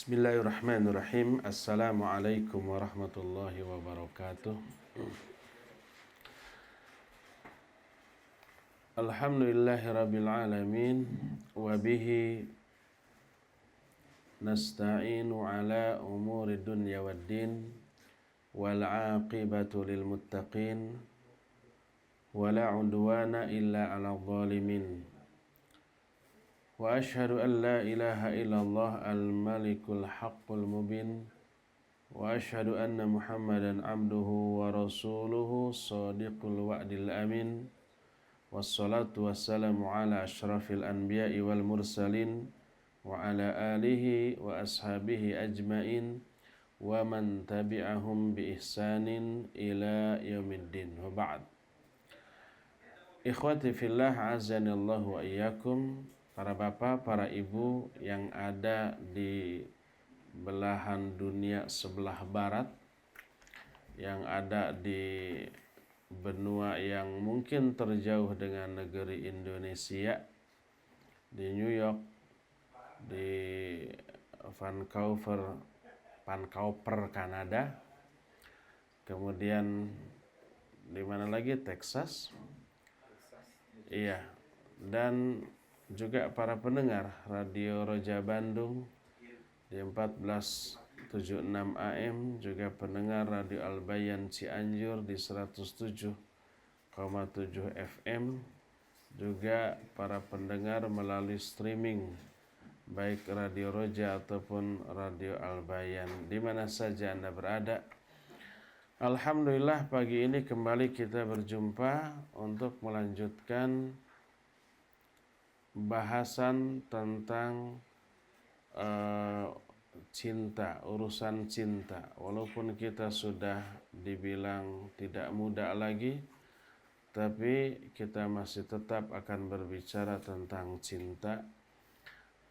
Bismillahirrahmanirrahim. Assalamualaikum warahmatullahi wabarakatuh. Alhamdulillahi rabbil alamin. Wabihi nasta'inu ala umuri dunya waddin. Wal aqibatu lil muttaqin. Wala udwana illa ala zalimin. Wa ashhadu an la ilaha illallah al-malikul haqqul mubin. Wa ashhadu anna Muhammadan abduhu wa rasuluhu sadiqul wa'dil amin. Wassalatu wassalamu ala ashrafil anbiya'i wal mursalin wa ala alihi wa ashabihi ajmain wa man tabi'ahum bi ihsanin ila yaumiddin. Wa ba'd. Ikhwati fillah, azanillahu wa iyyakum. Para bapak, para ibu yang ada di belahan dunia sebelah barat, yang ada di benua yang mungkin terjauh dengan negeri Indonesia, di New York, di Vancouver, Kanada, kemudian di mana lagi, Texas, iya, dan juga para pendengar Radio Roja Bandung di 1476 AM, juga pendengar Radio Al-Bayan Cianjur di 107,7 FM, juga para pendengar melalui streaming baik Radio Roja ataupun Radio Al-Bayan di mana saja Anda berada. Alhamdulillah, pagi ini kembali kita berjumpa untuk melanjutkan bahasan tentang cinta, urusan cinta. Walaupun kita sudah dibilang tidak muda lagi, tapi kita masih tetap akan berbicara tentang cinta.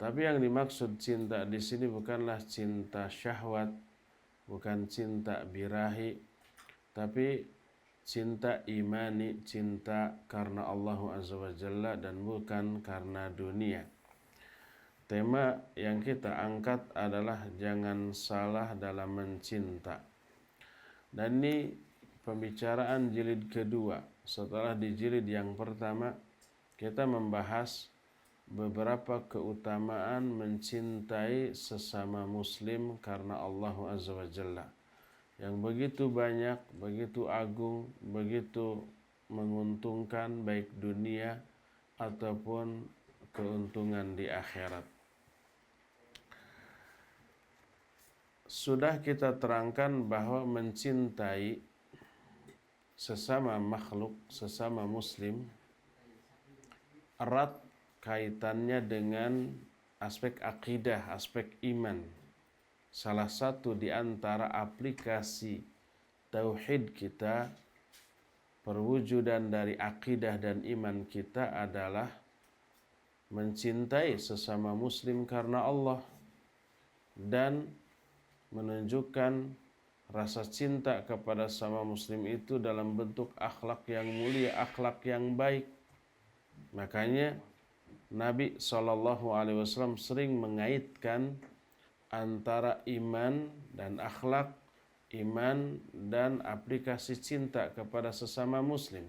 Tapi yang dimaksud cinta di sini bukanlah cinta syahwat, bukan cinta birahi, tapi cinta imani, cinta karena Allah Azza wa Jalla dan bukan karena dunia. Tema yang kita angkat adalah jangan salah dalam mencinta. Dan ini pembicaraan jilid kedua. Setelah di jilid yang pertama kita membahas beberapa keutamaan mencintai sesama muslim karena Allah Azza wa Jalla, yang begitu banyak, begitu agung, begitu menguntungkan baik dunia ataupun keuntungan di akhirat. Sudah kita terangkan bahwa mencintai sesama makhluk, sesama muslim, erat kaitannya dengan aspek akidah, aspek iman. Salah satu di antara aplikasi tauhid kita, perwujudan dari akidah dan iman kita adalah mencintai sesama muslim karena Allah dan menunjukkan rasa cinta kepada sesama muslim itu dalam bentuk akhlak yang mulia, akhlak yang baik. Makanya Nabi SAW sering mengaitkan antara iman dan akhlak, iman dan aplikasi cinta kepada sesama muslim.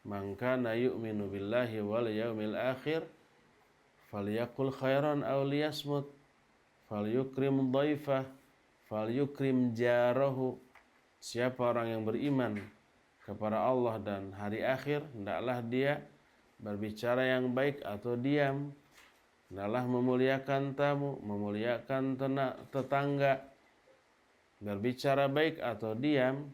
Man kana yu'minu billahi wal yaumil akhir falyaqul khairan aw liyasmut, falyukrim dhaifah, falyukrim jarahu. Siapa orang yang beriman kepada Allah dan hari akhir, hendaklah dia berbicara yang baik atau diam. Hendaklah memuliakan tamu, memuliakan tetangga, berbicara baik atau diam.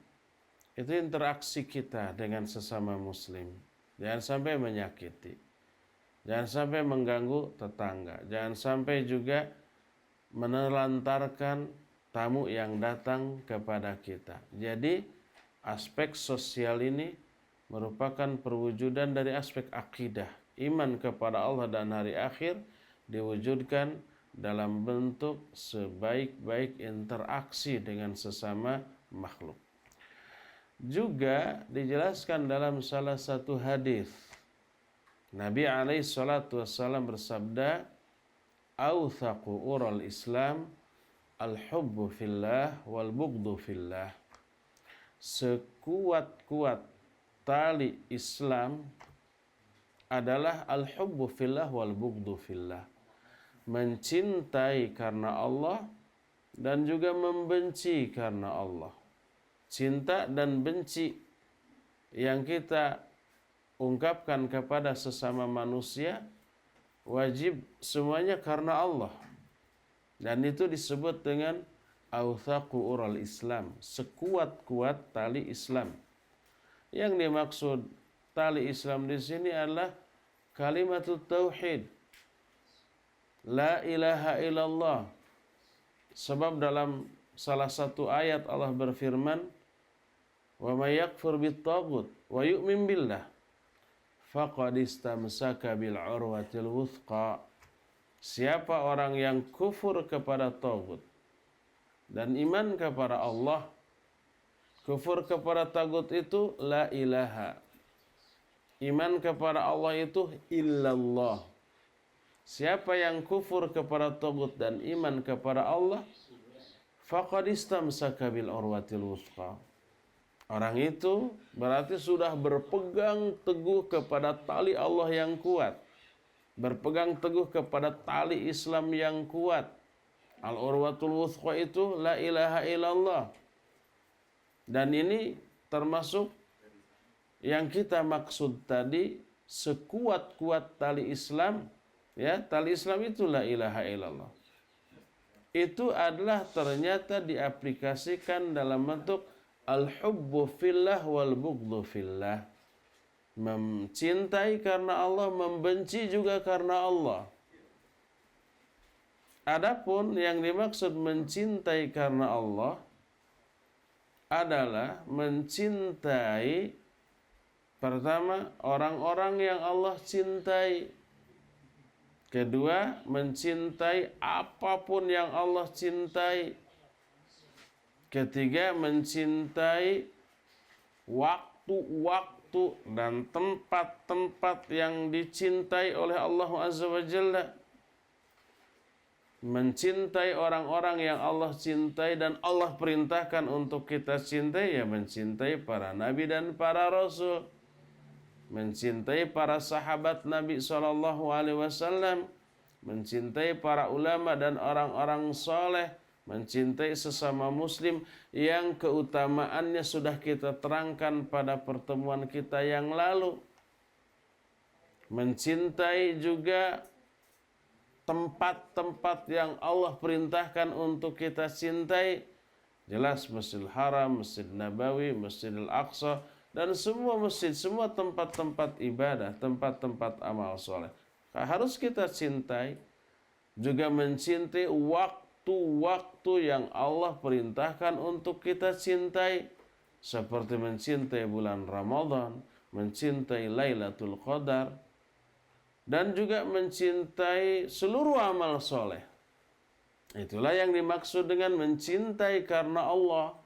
Itu interaksi kita dengan sesama muslim. Jangan sampai menyakiti, jangan sampai mengganggu tetangga, jangan sampai juga menelantarkan tamu yang datang kepada kita. Jadi aspek sosial ini merupakan perwujudan dari aspek akidah, iman kepada Allah dan hari akhir, diwujudkan dalam bentuk sebaik-baik interaksi dengan sesama makhluk. Juga dijelaskan dalam salah satu hadis, Nabi alaihi salatu wassalam bersabda, "Authaqu ural Islam al-hubbu fillah wal bughdu fillah. Sekuat-kuat tali Islam adalah al-hubbu fillah wal bughdu fillah. Mencintai karena Allah dan juga membenci karena Allah. Cinta dan benci yang kita ungkapkan kepada sesama manusia wajib semuanya karena Allah. Dan itu disebut dengan authaqu ural Islam, sekuat-kuat tali Islam. Yang dimaksud tali Islam di sini adalah kalimatut tauhid, la ilaha illallah. Sebab dalam salah satu ayat Allah berfirman, wa may yakfur bit-taghut wa yu'min billah faqad istamsaka bil urwatil wuthqa. Siapa orang yang kufur kepada taghut dan iman kepada Allah. Kufur kepada taghut itu la ilaha. Iman kepada Allah itu illallah. Siapa yang kufur kepada taghut dan iman kepada Allah, faqad istamsaka bil urwatil wuthqa. Orang itu berarti sudah berpegang teguh kepada tali Allah yang kuat. Berpegang teguh kepada tali Islam yang kuat. Al-urwatul wuthqa itu la ilaha illallah. Dan ini termasuk yang kita maksud tadi, sekuat-kuat tali Islam, ya, tali Islam itu la ilaha illallah. Itu adalah ternyata diaplikasikan dalam bentuk al-hubbu fillah wal bughdu fillah. Mencintai karena Allah, membenci juga karena Allah. Adapun yang dimaksud mencintai karena Allah adalah mencintai pertama orang-orang yang Allah cintai. Kedua, mencintai apapun yang Allah cintai. Ketiga, mencintai waktu-waktu dan tempat-tempat yang dicintai oleh Allah Azza wa Jalla. Mencintai orang-orang yang Allah cintai dan Allah perintahkan untuk kita cintai, ya mencintai para nabi dan para rasul. Mencintai para sahabat Nabi SAW. Mencintai para ulama dan orang-orang soleh. Mencintai sesama muslim yang keutamaannya sudah kita terangkan pada pertemuan kita yang lalu. Mencintai juga tempat-tempat yang Allah perintahkan untuk kita cintai. Jelas Masjidil Haram, Masjid Nabawi, Masjidil Aqsa, dan semua masjid, semua tempat-tempat ibadah, tempat-tempat amal soleh harus kita cintai. Juga mencintai waktu-waktu yang Allah perintahkan untuk kita cintai, seperti mencintai bulan Ramadan, mencintai Lailatul Qadar, dan juga mencintai seluruh amal soleh. Itulah yang dimaksud dengan mencintai karena Allah.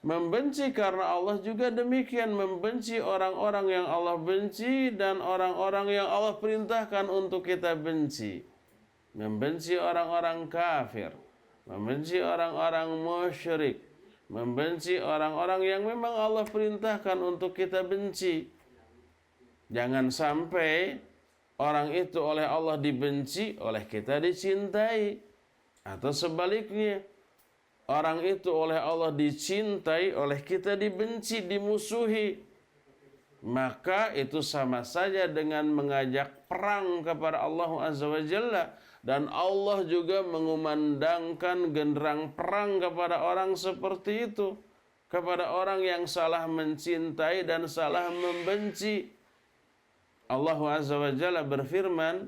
Membenci karena Allah juga demikian, membenci orang-orang yang Allah benci dan orang-orang yang Allah perintahkan untuk kita benci. Membenci orang-orang kafir, membenci orang-orang musyrik, membenci orang-orang yang memang Allah perintahkan untuk kita benci. Jangan sampai orang itu oleh Allah dibenci, oleh kita dicintai. Atau sebaliknya, orang itu oleh Allah dicintai, oleh kita dibenci, dimusuhi. Maka itu sama saja dengan mengajak perang kepada Allah Azza wa Jalla. Dan Allah juga mengumandangkan genderang perang kepada orang seperti itu. Kepada orang yang salah mencintai dan salah membenci. Allah Azza wa Jalla berfirman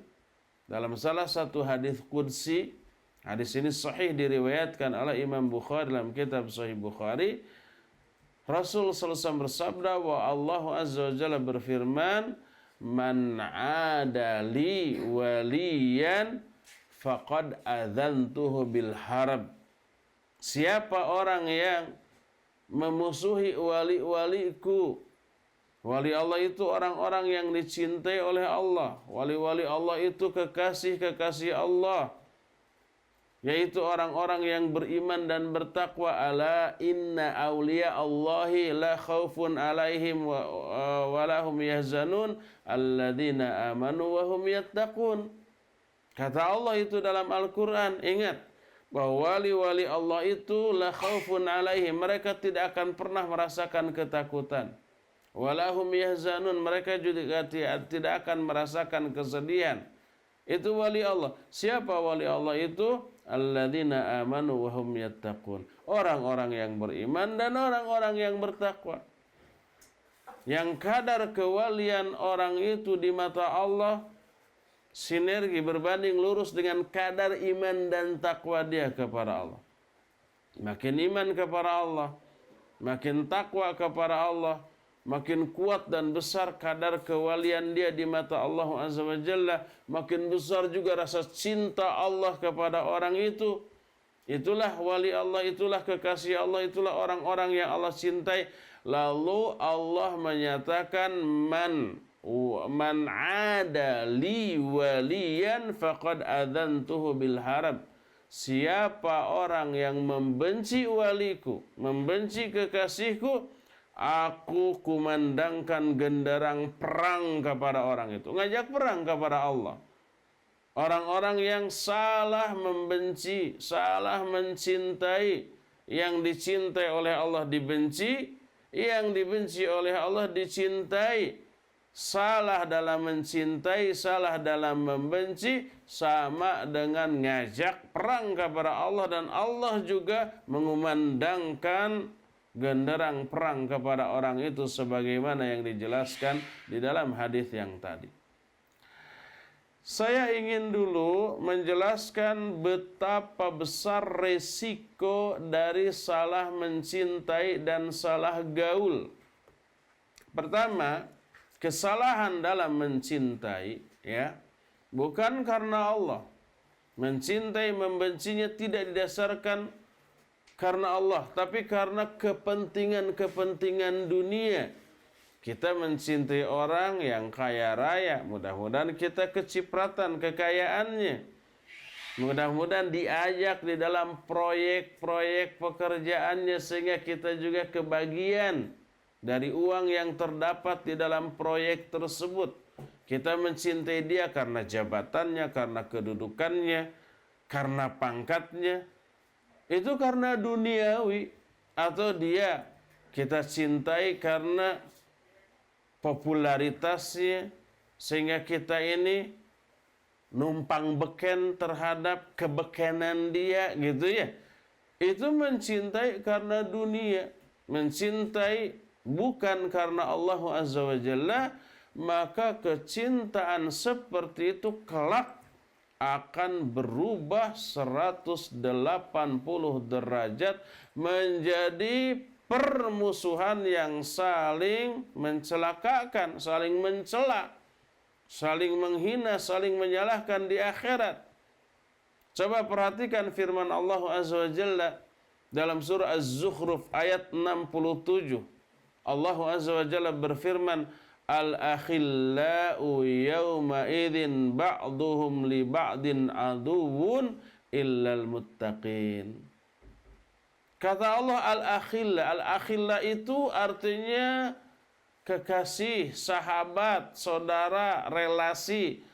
dalam salah satu hadis qudsi. Hadis ini sahih diriwayatkan oleh Imam Bukhari dalam kitab Sahih Bukhari. Rasul sallallahu alaihi wasallam bersabda bahwa Allah Azza wa Jalla berfirman, "Man 'ada li waliyan faqad adzantuhu bil harb." Siapa orang yang memusuhi wali-waliku. Wali Allah itu orang-orang yang dicintai oleh Allah. Wali-wali Allah itu kekasih-kekasih Allah. yaitu orang-orang yang beriman dan bertakwa. Ala inna awliya Allahi la khaufun alaihim wa lahum yahzanun alladzina amanu wa hum yattaqun. Kata Allah itu dalam Al-Quran. Ingat bahwa wali-wali Allah itu la khaufun alaihim, mereka tidak akan pernah merasakan ketakutan. Walahum yahzanun, mereka juga tidak akan merasakan kesedihan. Itu wali Allah. Siapa wali Allah itu? Alladzina amanu wa hum yattaqun. Orang-orang yang beriman dan orang-orang yang bertakwa. Yang kadar kewalian orang itu di mata Allah sinergi berbanding lurus dengan kadar iman dan takwa dia kepada Allah. Makin iman kepada Allah, makin takwa kepada Allah, makin kuat dan besar kadar kewalian dia di mata Allah Azza wa Jalla, makin besar juga rasa cinta Allah kepada orang itu. Itulah wali Allah, itulah kekasih Allah, itulah orang-orang yang Allah cintai. Lalu Allah menyatakan man ada li waliyan faqad adzantuhu bil harb. Siapa orang yang membenci waliku, membenci kekasihku, aku kumandangkan genderang perang kepada orang itu. Ngajak perang kepada Allah. Orang-orang yang salah membenci, salah mencintai, yang dicintai oleh Allah dibenci, yang dibenci oleh Allah dicintai. Salah dalam mencintai, salah dalam membenci, sama dengan ngajak perang kepada Allah. Dan Allah juga mengumandangkan genderang perang kepada orang itu sebagaimana yang dijelaskan di dalam hadis yang tadi. Saya ingin dulu menjelaskan betapa besar resiko dari salah mencintai dan salah gaul. Pertama, kesalahan dalam mencintai, ya, bukan karena Allah. Mencintai, membencinya tidak didasarkan karena Allah, tapi karena kepentingan-kepentingan dunia. Kita mencintai orang yang kaya raya, mudah-mudahan kita kecipratan kekayaannya. Mudah-mudahan diajak di dalam proyek-proyek pekerjaannya sehingga kita juga kebagian dari uang yang terdapat di dalam proyek tersebut. Kita mencintai dia karena jabatannya, karena kedudukannya, karena pangkatnya. Itu karena duniawi. Atau dia kita cintai karena popularitasnya, sehingga kita ini numpang beken terhadap kebekenan dia, gitu ya. Itu mencintai karena dunia. Mencintai bukan karena Allah Azza wa Jalla, maka kecintaan seperti itu kelak akan berubah 180 derajat menjadi permusuhan yang saling mencelakakan, saling mencela, saling menghina, saling menyalahkan di akhirat. Coba perhatikan firman Allah Azza wa Jalla dalam surah Az-Zukhruf ayat 67. Allah Azza wa Jalla berfirman, Al-akhillau yawma idhin ba'duhum li ba'din aduwwun illal muttaqin. Kata Allah al-akhilla. Al-akhilla itu artinya kekasih, sahabat, saudara, relasi,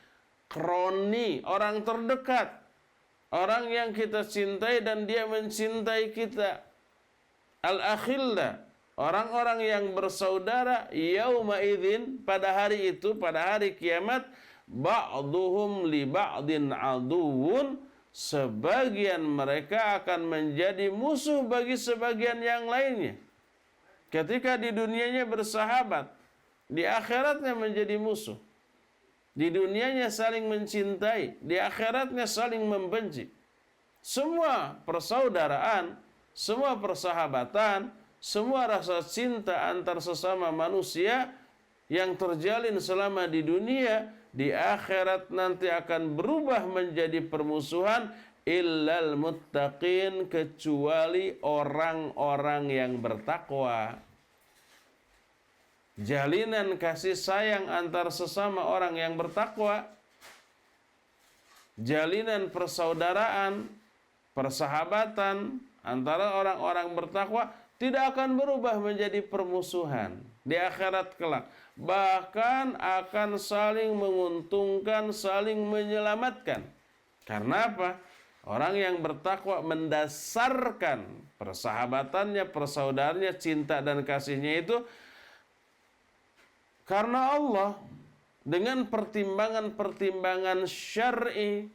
kroni, orang terdekat. Orang yang kita cintai dan dia mencintai kita. Al-akhilla, orang-orang yang bersaudara, yauma idzin, pada hari itu, pada hari kiamat, ba'duhum li ba'din aduwwun, sebagian mereka akan menjadi musuh bagi sebagian yang lainnya. Ketika di dunianya bersahabat, di akhiratnya menjadi musuh. Di dunianya saling mencintai, di akhiratnya saling membenci. Semua persaudaraan, semua persahabatan, semua rasa cinta antar sesama manusia yang terjalin selama di dunia, di akhirat nanti akan berubah menjadi permusuhan, illal muttaqin, kecuali orang-orang yang bertakwa. Jalinan kasih sayang antar sesama orang yang bertakwa, jalinan persaudaraan persahabatan antara orang-orang bertakwa tidak akan berubah menjadi permusuhan di akhirat kelak. Bahkan akan saling menguntungkan, saling menyelamatkan. Karena apa? Orang yang bertakwa mendasarkan persahabatannya, persaudaranya, cinta dan kasihnya itu karena Allah, dengan pertimbangan-pertimbangan syar'i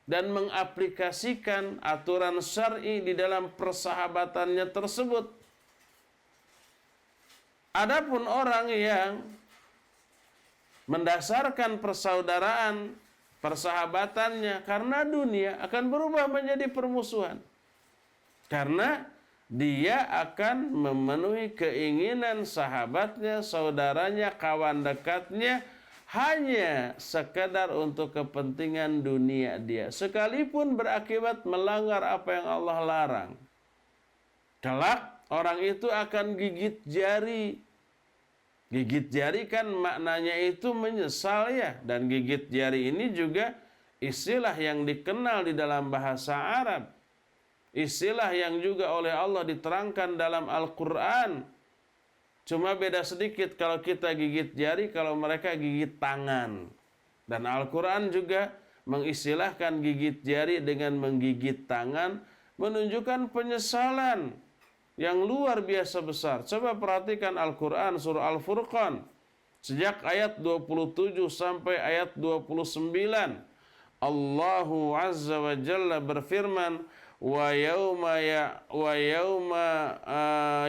dan mengaplikasikan aturan syar'i di dalam persahabatannya tersebut. Adapun orang yang mendasarkan persaudaraan, persahabatannya karena dunia, akan berubah menjadi permusuhan. Karena dia akan memenuhi keinginan sahabatnya, saudaranya, kawan dekatnya hanya sekedar untuk kepentingan dunia dia, sekalipun berakibat melanggar apa yang Allah larang. Kelak orang itu akan gigit jari. Gigit jari kan maknanya itu menyesal ya. Dan gigit jari ini juga istilah yang dikenal di dalam bahasa Arab. Istilah yang juga oleh Allah diterangkan dalam Al-Quran. Cuma beda sedikit, kalau kita gigit jari, kalau mereka gigit tangan. Dan Al-Quran juga mengistilahkan gigit jari dengan menggigit tangan, menunjukkan penyesalan yang luar biasa besar. Coba perhatikan Al-Quran surah Al-Furqan. Sejak ayat 27 sampai ayat 29. Allahu Azza wa Jalla berfirman, wa yauma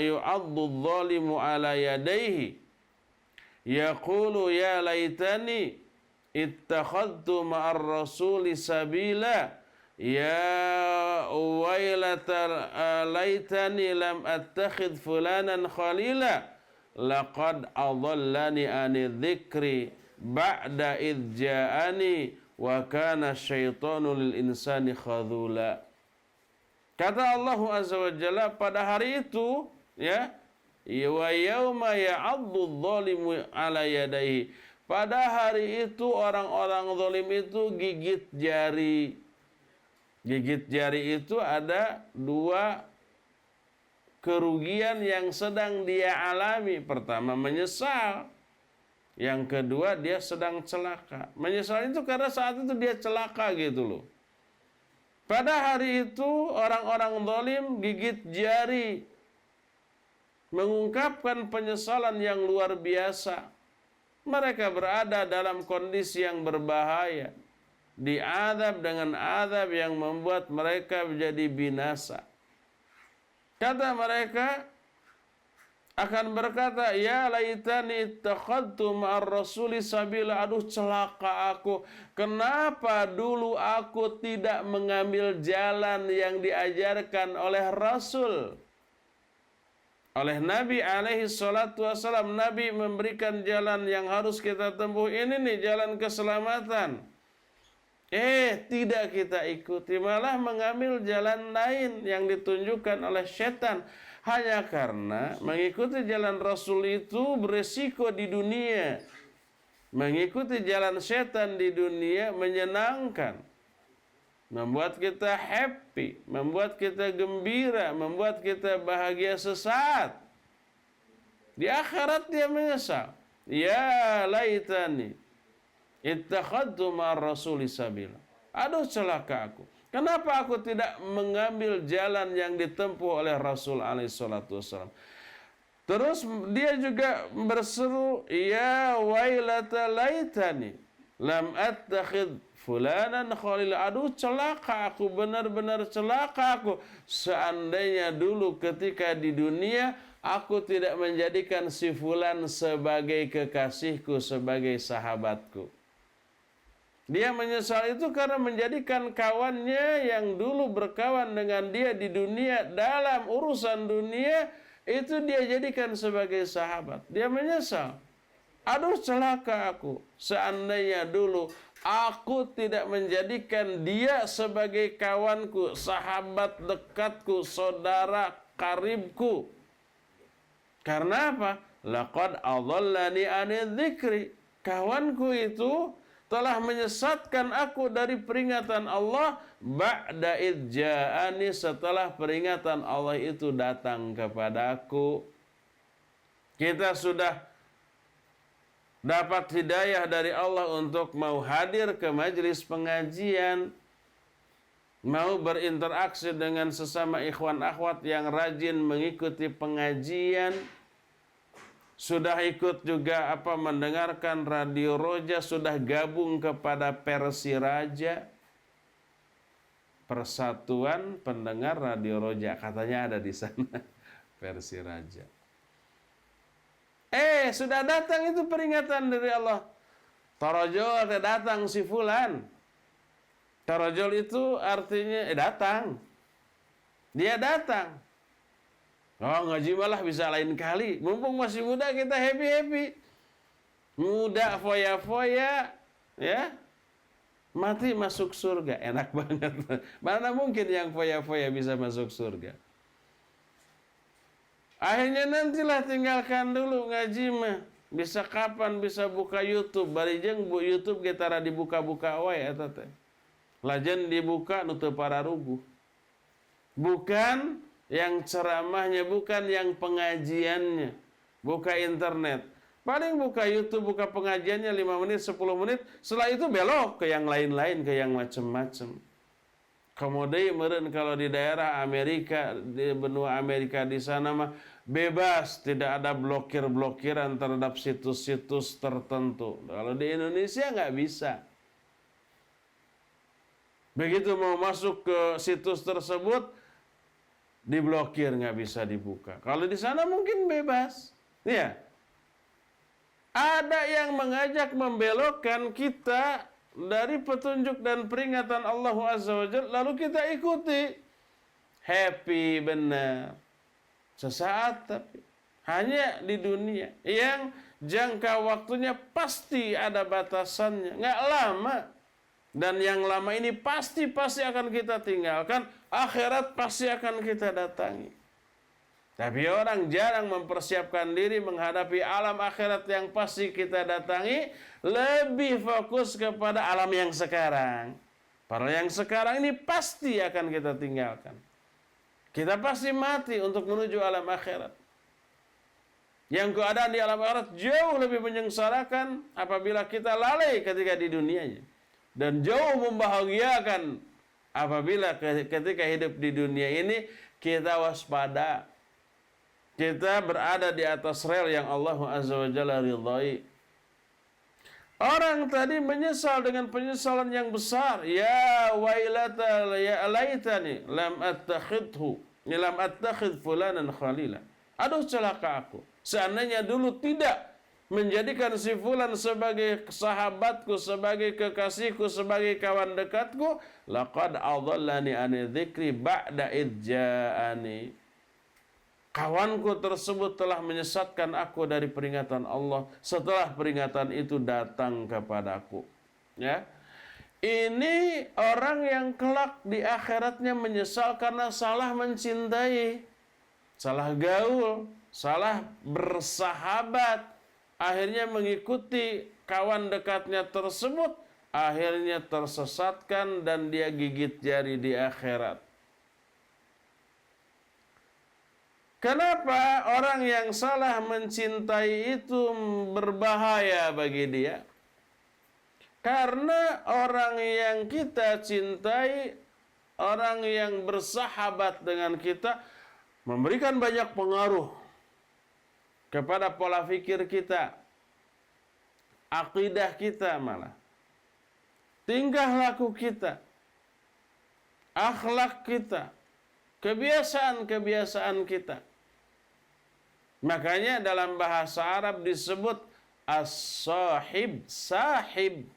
yu'addu adh-dhalimu ala yadayhi yaqulu ya laitani ittakhadtu ma'ar rasuli sabila ya wailata laitani lam attakhidh fulanan khalila laqad adallani ani dzikri ba'da idh ja'ani wa kana syaitanu lil insani khadhula. Kata Allah Azza wa Jalla, pada hari itu ya, wa yauma ya'addu adh-dhalimu ala yadayhi, pada hari itu orang-orang zalim itu gigit jari. Gigit jari itu ada dua kerugian yang sedang dia alami. Pertama menyesal, yang kedua dia sedang celaka. Menyesal itu karena saat itu dia celaka gitu loh. Pada hari itu orang-orang zalim gigit jari, mengungkapkan penyesalan yang luar biasa. Mereka berada dalam kondisi yang berbahaya, diazab dengan azab yang membuat mereka menjadi binasa. Kata mereka akan berkata, ya laitani ittakhadtu ma'ar rasuli sabila. Aduh celaka aku, kenapa dulu aku tidak mengambil jalan yang diajarkan oleh Rasul, oleh Nabi alaihi salatu wassalam. Nabi memberikan jalan yang harus kita tempuh, ini nih jalan keselamatan. Tidak kita ikuti, malah mengambil jalan lain yang ditunjukkan oleh setan. Hanya karena mengikuti jalan Rasul itu beresiko di dunia. Mengikuti jalan setan di dunia menyenangkan, membuat kita happy, membuat kita gembira, membuat kita bahagia sesaat. Di akhirat dia menyesal. Ya laitani ittakhadtu ma'ar rasuli sabila. Aduh celaka aku, kenapa aku tidak mengambil jalan yang ditempuh oleh Rasul alaihi salatu wassalam. Terus dia juga berseru, ya wailata laitani lam attakhidh fulanan khalila. Aduh celaka aku, benar-benar celaka aku, seandainya dulu ketika di dunia aku tidak menjadikan si fulan sebagai kekasihku, sebagai sahabatku. Dia menyesal itu karena menjadikan kawannya yang dulu berkawan dengan dia di dunia, dalam urusan dunia, itu dia jadikan sebagai sahabat. Dia menyesal. Aduh celaka aku, seandainya dulu aku tidak menjadikan dia sebagai kawanku, sahabat dekatku, saudara karibku. Karena apa? Laqad adallani ani dzikri. Kawanku itu telah menyesatkan aku dari peringatan Allah ba'da idh ja'ani, setelah peringatan Allah itu datang kepadaku. Kita sudah dapat hidayah dari Allah untuk mau hadir ke majelis pengajian, mau berinteraksi dengan sesama ikhwan akhwat yang rajin mengikuti pengajian, sudah ikut juga mendengarkan Radio Roja, sudah gabung kepada Persiraja, Persatuan Pendengar Radio Roja, katanya ada di sana Persiraja. Sudah datang itu peringatan dari Allah. Tarajul datang si fulan. Tarajul itu artinya datang. Dia datang. Oh, ngaji malah bisa lain kali. Mumpung masih muda kita happy-happy. Muda foya-foya, ya. Mati masuk surga. Enak banget. Mana mungkin yang foya-foya bisa masuk surga? Akhirnya nantilah tinggalkan dulu ngaji mah. Bisa kapan bisa buka YouTube. Barijeng bu YouTube kita dibuka-buka wae eta teh. Lajen dibuka nutup para ruguh. Bukan yang ceramahnya, bukan yang pengajiannya. Buka internet. Paling buka YouTube, buka pengajiannya 5 menit, 10 menit. Setelah itu belok ke yang lain-lain, ke yang macam-macam. Kemudian meren kalau di daerah Amerika, di benua Amerika di sana mah bebas, tidak ada blokir-blokiran terhadap situs-situs tertentu. Kalau di Indonesia nggak bisa. Begitu mau masuk ke situs tersebut, diblokir, nggak bisa dibuka. Kalau di sana mungkin bebas. Ya. Ada yang mengajak membelokkan kita dari petunjuk dan peringatan Allah Azza wa Jalla, lalu kita ikuti. Happy benar. Sesaat tapi hanya di dunia yang jangka waktunya pasti ada batasannya, nggak lama. Dan yang lama ini pasti akan kita tinggalkan. Akhirat pasti akan kita datangi. Tapi orang jarang mempersiapkan diri menghadapi alam akhirat yang pasti kita datangi. Lebih fokus kepada alam yang sekarang. Padahal yang sekarang ini pasti akan kita tinggalkan. Kita pasti mati untuk menuju alam akhirat. Yang keadaan di alam akhirat jauh lebih menyengsarakan apabila kita lalai ketika di dunianya. Dan jauh membahagiakan apabila ketika hidup di dunia ini kita waspada. Kita berada di atas rel yang Allah Azza wa Jalla ridhai. Orang tadi menyesal dengan penyesalan yang besar. Ya wailata ya laitani lam attakhidh fulanan khalila. Aduh celaka aku. Seandainya dulu tidak menjadikan si fulan sebagai sahabatku, sebagai kekasihku, sebagai kawan dekatku, laqad adallani an dzikri ba'da idh ja'ani. Kawanku tersebut telah menyesatkan aku dari peringatan Allah setelah peringatan itu datang kepadaku. Ya. Ini orang yang kelak di akhiratnya menyesal karena salah mencintai, salah gaul, salah bersahabat, akhirnya mengikuti kawan dekatnya tersebut, akhirnya tersesatkan dan dia gigit jari di akhirat. Kenapa orang yang salah mencintai itu berbahaya bagi dia? Karena orang yang kita cintai, orang yang bersahabat dengan kita, memberikan banyak pengaruh kepada pola pikir kita, akidah kita malah, tingkah laku kita, akhlak kita, kebiasaan-kebiasaan kita. Makanya dalam bahasa Arab disebut as-sahib, sahib.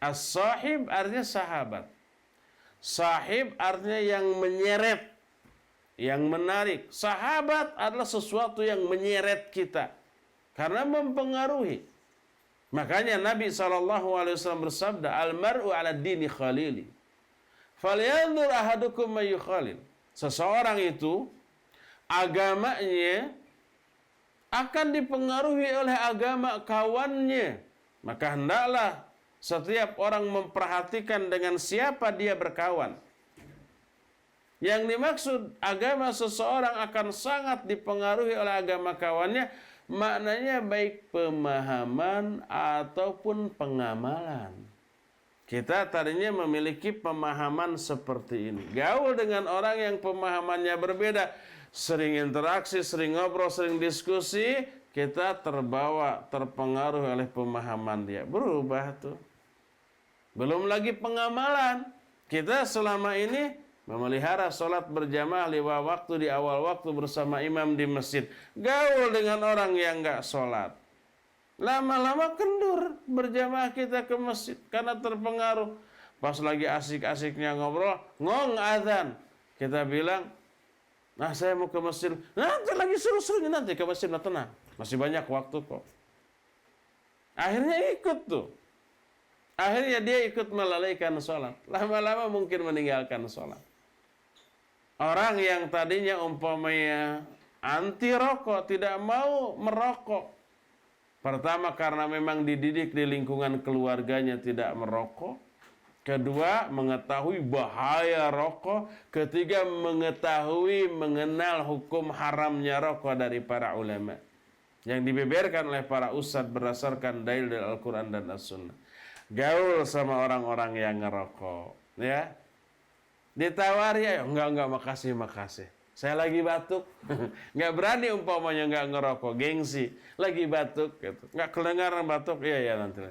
As-sahib artinya sahabat. Sahib artinya yang menyeret, yang menarik. Sahabat adalah sesuatu yang menyeret kita karena mempengaruhi. Makanya Nabi SAW bersabda, "Al-mar'u 'ala dini khalili. Falyanzur ahadukum may yukhalil." Seseorang itu agamanya akan dipengaruhi oleh agama kawannya. Maka hendaklah Setiap orang memperhatikan dengan siapa dia berkawan. Yang dimaksud agama seseorang akan sangat dipengaruhi oleh agama kawannya, maknanya baik pemahaman ataupun pengamalan. Kita tadinya memiliki pemahaman seperti ini. Gaul dengan orang yang pemahamannya berbeda, sering interaksi, sering ngobrol, sering diskusi, kita terbawa, terpengaruh oleh pemahaman dia. Berubah tuh. Belum lagi pengamalan. Kita selama ini memelihara sholat berjamaah 5 waktu di awal waktu bersama imam di masjid. Gaul dengan orang yang enggak sholat. Lama-lama kendur berjamaah kita ke masjid karena terpengaruh. Pas lagi asik-asiknya ngobrol, ngong azan. Kita bilang, nah saya mau ke masjid. Nanti lagi seru-serunya nanti ke masjid, nah tenang. Masih banyak waktu kok. Akhirnya ikut tuh. Akhirnya dia ikut melalaikan sholat. Lama-lama mungkin meninggalkan sholat. Orang yang tadinya umpamanya anti rokok, tidak mau merokok. Pertama karena memang dididik di lingkungan keluarganya tidak merokok. Kedua mengetahui bahaya rokok. Ketiga mengetahui mengenal hukum haramnya rokok dari para ulama. Yang dibeberkan oleh para ustadz berdasarkan dalil dari Al-Quran dan As-Sunnah. Gaul sama orang-orang yang ngerokok. Ya. Ditawari, ayo, enggak, makasih. Saya lagi batuk. Enggak berani umpamanya enggak ngerokok, gengsi. Lagi batuk, gitu. Enggak kedengaran batuk, iya nanti.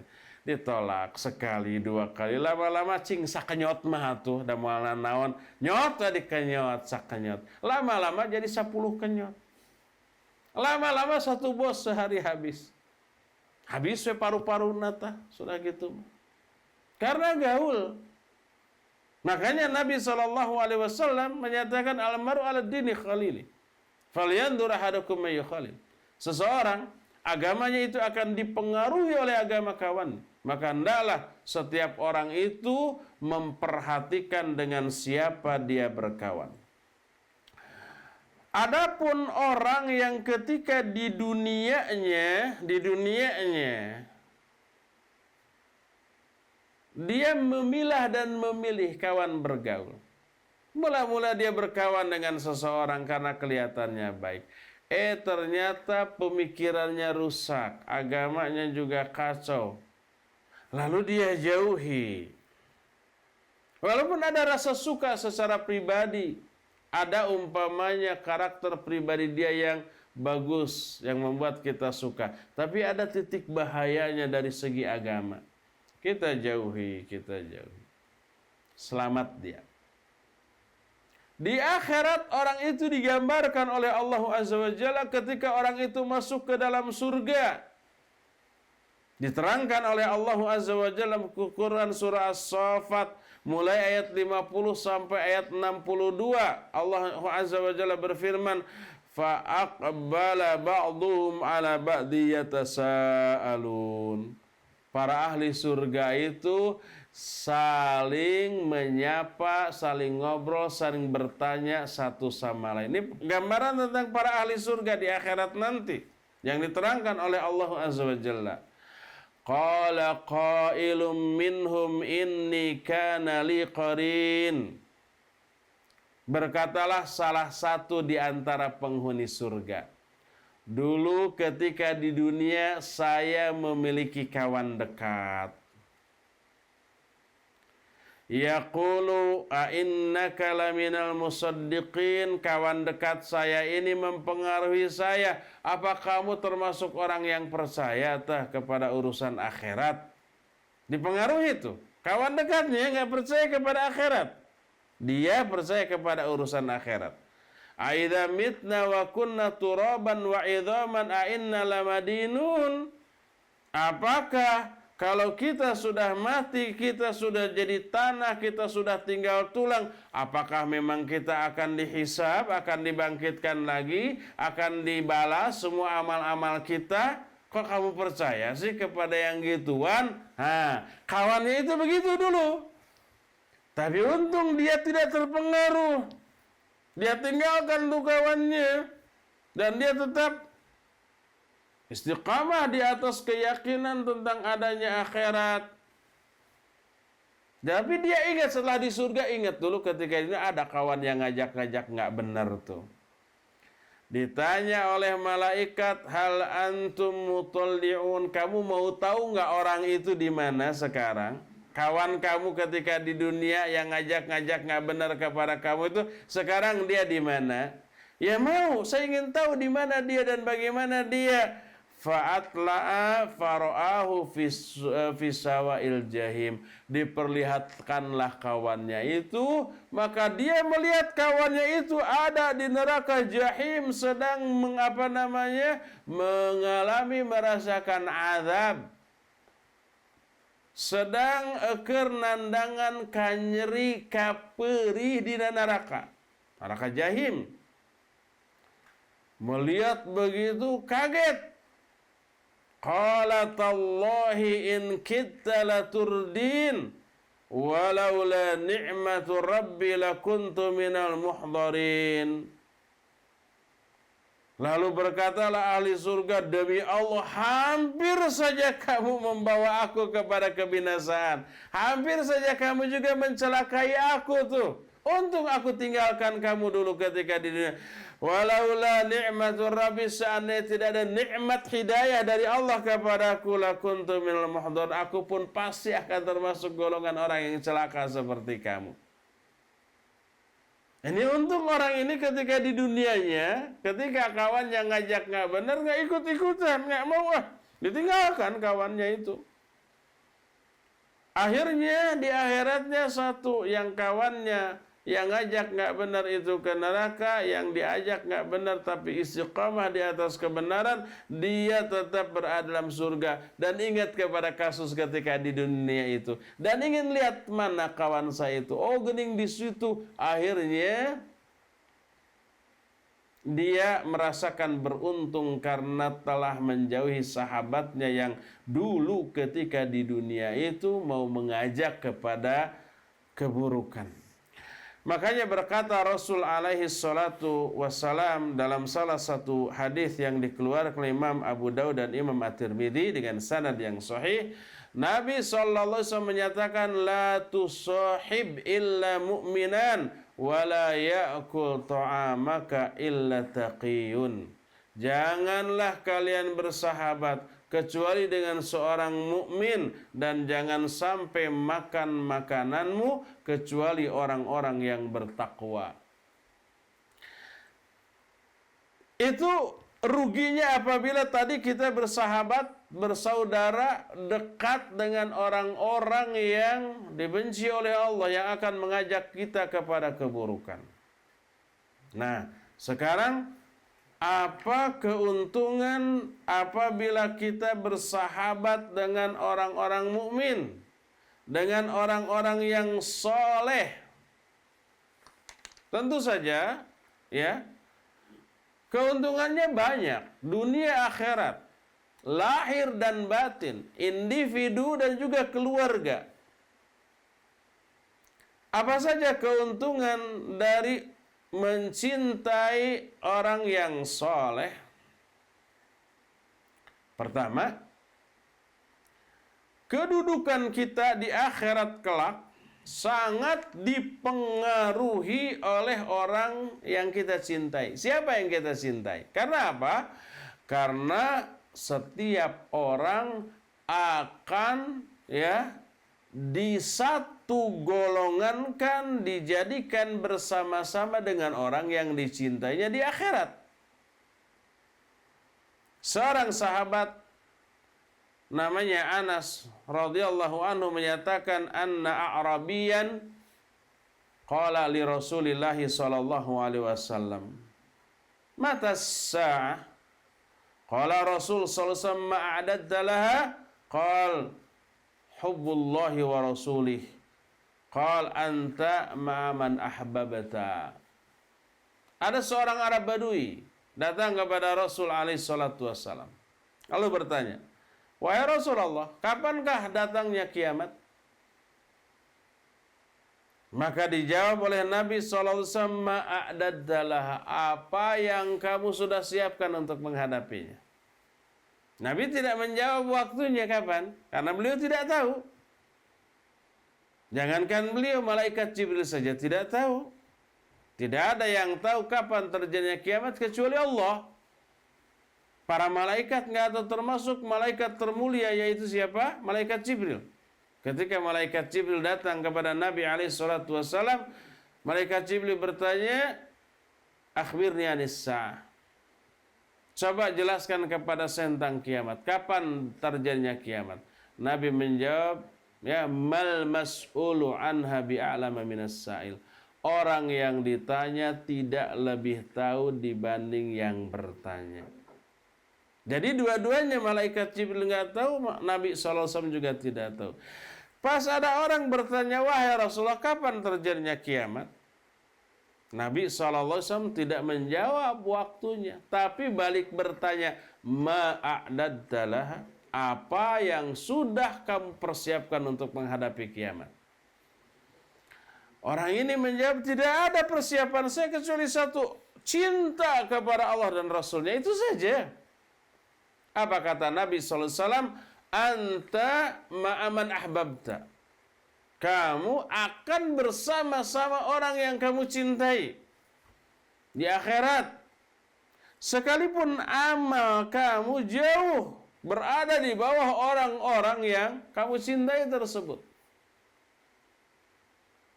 Ditolak sekali, 2 kali. Lama-lama cing sakenyot mah tuh. Dan malah naon, nyot tadi kenyot, sakenyot. Lama-lama jadi 10 kenyot. Lama-lama 1 bos sehari habis. Habis paru-paru nata, sudah gitu. Karena gaul. Makanya Nabi SAW menyatakan al-mar'u 'ala dini khalili. Falyanzur ahadukum may yukhalil. Seseorang agamanya itu akan dipengaruhi oleh agama kawan. Maka hendaklah setiap orang itu memperhatikan dengan siapa dia berkawan. Adapun orang yang ketika di dunianya dia memilah dan memilih kawan bergaul. Mula-mula dia berkawan dengan seseorang karena kelihatannya baik. Ternyata pemikirannya rusak, agamanya juga kacau. Lalu dia jauhi. Walaupun ada rasa suka secara pribadi, ada umpamanya karakter pribadi dia yang bagus, yang membuat kita suka. Tapi ada titik bahayanya dari segi agama. Kita jauhi. Selamat dia. Di akhirat orang itu digambarkan oleh Allah Azza wa Jalla ketika orang itu masuk ke dalam surga. Diterangkan oleh Allah Azza wa Jalla dalam Quran surah As-Saffat mulai ayat 50 sampai ayat 62. Allah Azza wa Jalla berfirman, fa aqbala ba'dhum 'ala ba'di yatasaalun. Para ahli surga itu saling menyapa, saling ngobrol, saling bertanya satu sama lain. Ini gambaran tentang para ahli surga di akhirat nanti yang diterangkan oleh Allah Azza wa Jalla. Qala qailum minhum inni kana li qarin. Berkatalah salah satu di antara penghuni surga. Dulu ketika di dunia saya memiliki kawan dekat. Yaqulu a innaka laminal musaddiqin. Kawan dekat saya ini mempengaruhi saya. Apa kamu termasuk orang yang percaya kepada urusan akhirat? Dipengaruhi itu. Kawan dekatnya nggak percaya kepada akhirat. Dia percaya kepada urusan akhirat. Aidza mitna wa kunna turaban wa idhaman a inna lamadinun. Apakah kalau kita sudah mati, kita sudah jadi tanah, kita sudah tinggal tulang, apakah memang kita akan dihisab, akan dibangkitkan lagi, akan dibalas semua amal-amal kita? Kok kamu percaya sih kepada yang gituan? Kawannya itu begitu dulu. Tapi untung dia tidak terpengaruh. Dia tinggalkan tuh kawannya. Dan dia tetap istiqamah di atas keyakinan tentang adanya akhirat. Tapi dia ingat setelah di surga, ingat dulu ketika ini ada kawan yang ngajak-ngajak nggak benar tuh. Ditanya oleh malaikat, hal antum mutalli'un, kamu mau tahu nggak orang itu di mana sekarang? Kawan kamu ketika di dunia yang ngajak-ngajak nggak benar kepada kamu itu, sekarang dia di mana? Ya mau, saya ingin tahu di mana dia dan bagaimana dia. Fa'atla'a fara'ahu fisawail jahim. Diperlihatkanlah kawannya itu, maka dia melihat kawannya itu ada di neraka jahim, sedang mengalami merasakan azab, sedang eker nandangan kanyeri kaperi di neraka jahim. Melihat begitu kaget. Qala tallahi in kitta laturdin walaula ni'matu rabbi lakuntu minal muhdharin. Lalu berkatalah ahli surga, demi Allah, hampir saja kamu membawa aku kepada kebinasaan. Hampir saja kamu juga mencelakai aku tuh. Untung aku tinggalkan kamu dulu ketika di dunia. Walaula ni'matur rabbi, seandainya tidak ada nikmat hidayah dari Allah kepadaku, lakuntu minal muhdharin, aku pun pasti akan termasuk golongan orang yang celaka seperti kamu. Ini untung orang ini ketika di dunianya, ketika kawan yang ngajak nggak benar, nggak ikut-ikutan, nggak mau, ditinggalkan kawannya itu. Akhirnya di akhiratnya satu, yang kawannya yang ngajak nggak benar itu ke neraka, yang diajak nggak benar tapi istiqamah di atas kebenaran, dia tetap berada dalam surga. Dan ingat kepada kasus ketika di dunia itu, dan ingin lihat mana kawan saya itu, oh gening di situ. Akhirnya dia merasakan beruntung karena telah menjauhi sahabatnya yang dulu ketika di dunia itu mau mengajak kepada keburukan. Makanya berkata Rasul alaihi salatu wassalam dalam salah satu hadis yang dikeluarkan oleh Imam Abu Daud dan Imam At-Tirmidzi dengan sanad yang sahih, Nabi sallallahu alaihi wasallam menyatakan, la tusahib illa mu'minan wa la ya'kul ta'amaka illa taqiyun. Janganlah kalian bersahabat kecuali dengan seorang mukmin, dan jangan sampai makan makananmu kecuali orang-orang yang bertakwa. Itu ruginya apabila tadi kita bersahabat, bersaudara, dekat dengan orang-orang yang dibenci oleh Allah, yang akan mengajak kita kepada keburukan. Nah, sekarang apa keuntungan apabila kita bersahabat dengan orang-orang mukmin, dengan orang-orang yang soleh? Tentu saja, ya, keuntungannya banyak, dunia akhirat, lahir dan batin, individu dan juga keluarga. Apa saja keuntungan dari mencintai orang yang soleh? Pertama, kedudukan kita di akhirat kelak sangat dipengaruhi oleh orang yang kita cintai. Siapa yang kita cintai? Karena apa? Karena setiap orang akan di satu golongan kan dijadikan bersama-sama dengan orang yang dicintainya di akhirat. Seorang sahabat namanya Anas radhiyallahu anhu menyatakan, anna a'rabiyan qala li Rasulillah sallallahu alaihi wasallam, mata as-sa'ah? Qala Rasul sallallahu alaihi wasallam, ma'adadta laha? Qala hubbullahi wa rasulih. Qal anta ma'aman ahbabata. Ada seorang Arab Badui datang kepada Rasul alaihi salatu wassalam, lalu bertanya, wahai Rasulullah, kapankah datangnya kiamat? Maka dijawab oleh Nabi sallallahu alaihi wasallam, ma'adaddalah, apa yang kamu sudah siapkan untuk menghadapinya. Nabi tidak menjawab waktunya kapan, karena beliau tidak tahu. Jangankan beliau, malaikat Jibril saja tidak tahu. Tidak ada yang tahu kapan terjadinya kiamat kecuali Allah. Para malaikat nggak tahu, termasuk malaikat termulia yaitu siapa? Malaikat Jibril. Ketika malaikat Jibril datang kepada Nabi SAW, malaikat Jibril bertanya, akhbirni anis sa'ah. Coba jelaskan kepada saya tentang kiamat. Kapan terjadinya kiamat? Nabi menjawab, ya, mal mas'ulu anha bi'a'lama minas sa'il. Orang yang ditanya tidak lebih tahu dibanding yang bertanya. Jadi dua-duanya, malaikat Jibril nggak tahu, Nabi SAW juga tidak tahu. Pas ada orang bertanya, wahai Rasulullah, kapan terjadinya kiamat? Nabi SAW tidak menjawab waktunya, tapi balik bertanya, ma'a'dadta laha, apa yang sudah kamu persiapkan untuk menghadapi kiamat? Orang ini menjawab, tidak ada persiapan saya kecuali satu, cinta kepada Allah dan Rasulnya, itu saja. Apa kata Nabi SAW? Anta ma'aman ahbabta. Kamu akan bersama-sama orang yang kamu cintai di akhirat. Sekalipun amal kamu jauh berada di bawah orang-orang yang kamu cintai tersebut.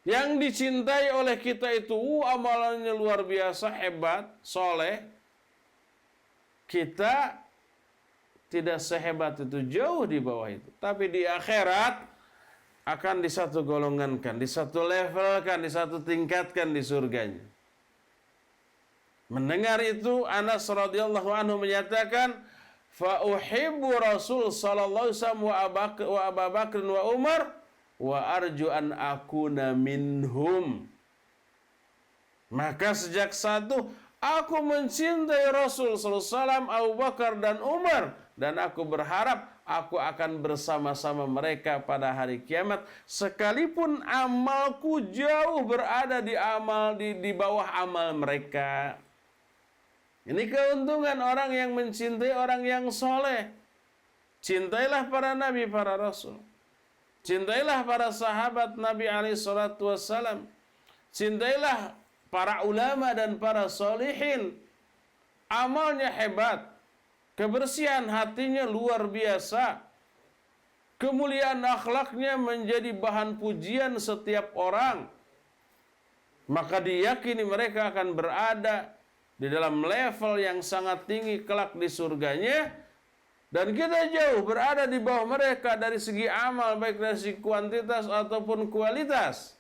Yang dicintai oleh kita itu amalannya luar biasa, hebat, soleh. Kita tidak sehebat itu, jauh di bawah itu. Tapi di akhirat akan di satu golongankan, di satu levelkan, di satu tingkatkan di surganya. Mendengar itu, Anas radhiyallahu anhu menyatakan, fa uhibbu Rasul sallallahu alaihi wasallam wa Abu Bakr wa Umar wa arju an akuna minhum. Maka sejak satu aku mencintai Rasul sallallahu alaihi wasallam, Abu Bakar dan Umar, dan aku berharap aku akan bersama-sama mereka pada hari kiamat, sekalipun amalku jauh berada di bawah amal mereka. Ini keuntungan orang yang mencintai orang yang soleh. Cintailah para nabi, para rasul. Cintailah para sahabat Nabi SAW. Cintailah para ulama dan para solihin. Amalnya hebat. Kebersihan hatinya luar biasa. Kemuliaan akhlaknya menjadi bahan pujian setiap orang. Maka diyakini mereka akan berada di dalam level yang sangat tinggi kelak di surganya. Dan kita jauh berada di bawah mereka dari segi amal, baik dari segi kuantitas ataupun kualitas.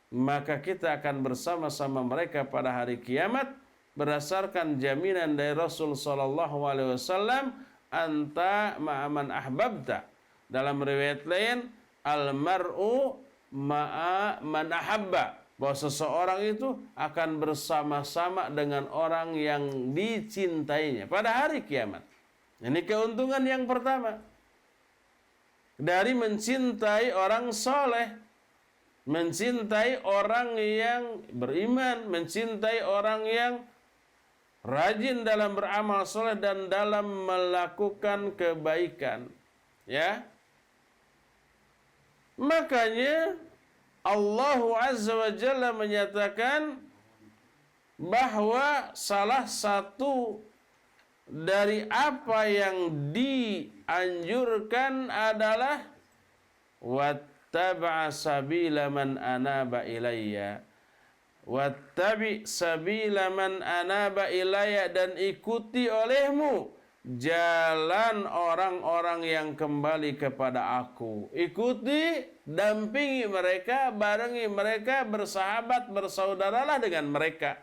Maka kita akan bersama-sama mereka pada hari kiamat berdasarkan jaminan dari Rasul sallallahu alaihi wasallam, anta ma'aman ahbabta. Dalam riwayat lain, al-mar'u ma'a man ahabba, bahwa seseorang itu akan bersama-sama dengan orang yang dicintainya pada hari kiamat. Ini keuntungan yang pertama dari mencintai orang soleh, mencintai orang yang beriman, mencintai orang yang rajin dalam beramal soleh dan dalam melakukan kebaikan. Ya, makanya Allah Azza wa Jalla menyatakan bahwa salah satu dari apa yang dianjurkan adalah wattaba'a sabila man anaba ilayya. Wattabi sabila man anaba ilayya, dan ikuti olehmu jalan orang-orang yang kembali kepada aku. Ikuti, dampingi mereka, barengi mereka, bersahabat, bersaudaralah dengan mereka.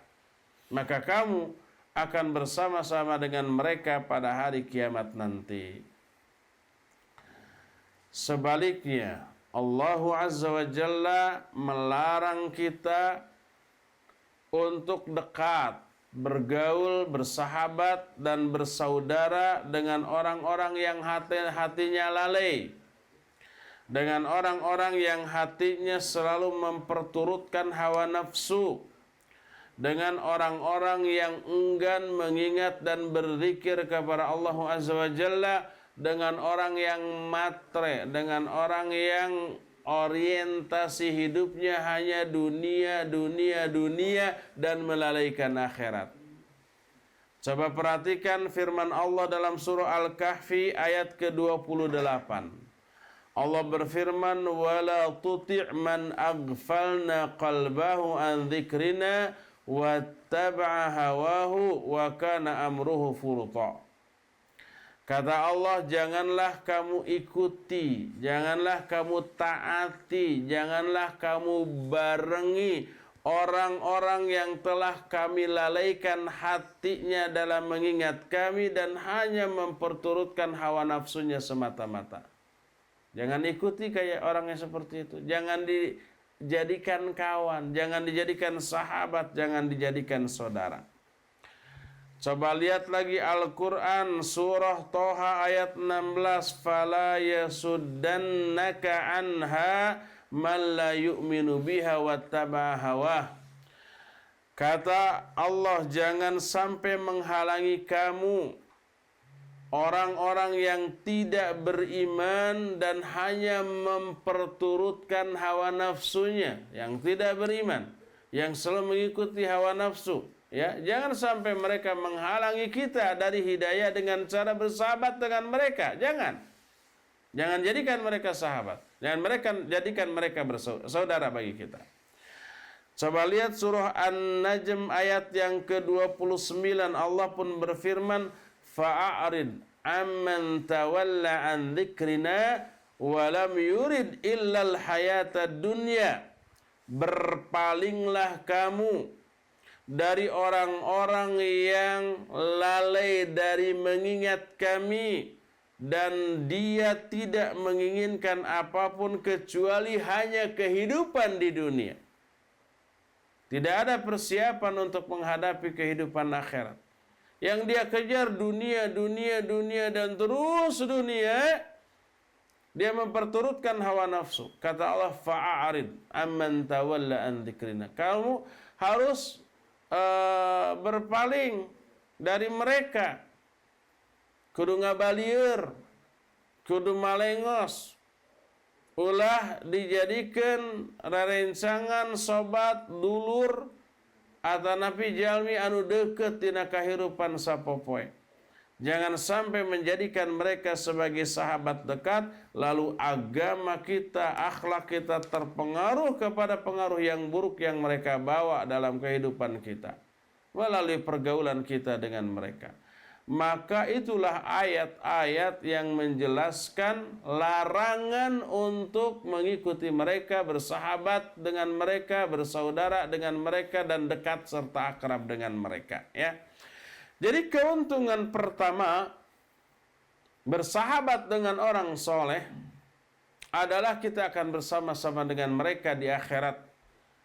Maka kamu akan bersama-sama dengan mereka pada hari kiamat nanti. Sebaliknya, Allah Azza wa Jalla melarang kita untuk dekat, bergaul, bersahabat, dan bersaudara dengan orang-orang yang hatinya lalai, dengan orang-orang yang hatinya selalu memperturutkan hawa nafsu, dengan orang-orang yang enggan mengingat dan berzikir kepada Allah Azza wa Jalla, dengan orang yang matre, dengan orang yang orientasi hidupnya hanya dunia, dunia, dunia, dan melalaikan akhirat. Coba perhatikan firman Allah dalam surah Al-Kahfi ayat ke-28. Allah berfirman, "Wala tuti' man aghfalna qalbahu an dzikrina wattaba'a hawahu wa kana amruhu furta." Kata Allah, janganlah kamu ikuti, janganlah kamu taati, janganlah kamu barengi orang-orang yang telah kami lalaikan hatinya dalam mengingat kami dan hanya memperturutkan hawa nafsunya semata-mata. Jangan ikuti kayak orang yang seperti itu. Jangan dijadikan kawan, jangan dijadikan sahabat, jangan dijadikan saudara. Coba lihat lagi Al-Quran surah Toha ayat 16. Fala yasuddannaka anha man la yu'minu biha wattaba'a hawah. Kata Allah, jangan sampai menghalangi kamu orang-orang yang tidak beriman dan hanya memperturutkan hawa nafsunya. Yang tidak beriman, yang selalu mengikuti hawa nafsu. Ya, jangan sampai mereka menghalangi kita dari hidayah dengan cara bersahabat dengan mereka. Jangan jadikan mereka sahabat. Jangan jadikan mereka bersaudara bagi kita. Coba lihat surah An-Najm ayat yang ke-29. Allah pun berfirman, "Fa'arid amman tawalla an dzikrina wa lam yurid illal hayatad dunya." Berpalinglah kamu dari orang-orang yang lalai dari mengingat kami dan dia tidak menginginkan apapun kecuali hanya kehidupan di dunia. Tidak ada persiapan untuk menghadapi kehidupan akhirat. Yang dia kejar dunia, dunia, dunia dan terus dunia. Dia memperturutkan hawa nafsu. Kata Allah, fa'arid amman tawalla an dzikrina. Kamu harus berpaling dari mereka. Kudu ngabalieur, kudu malengos, ulah dijadikan rarencangan sobat dulur atanapi jalmi anu deukeut tina kahirupan sapopoe. Jangan sampai menjadikan mereka sebagai sahabat dekat, lalu agama kita, akhlak kita terpengaruh kepada pengaruh yang buruk yang mereka bawa dalam kehidupan kita melalui pergaulan kita dengan mereka. Maka itulah ayat-ayat yang menjelaskan larangan untuk mengikuti mereka, bersahabat dengan mereka, bersaudara dengan mereka, dan dekat serta akrab dengan mereka. Ya. Jadi keuntungan pertama bersahabat dengan orang soleh adalah kita akan bersama-sama dengan mereka di akhirat,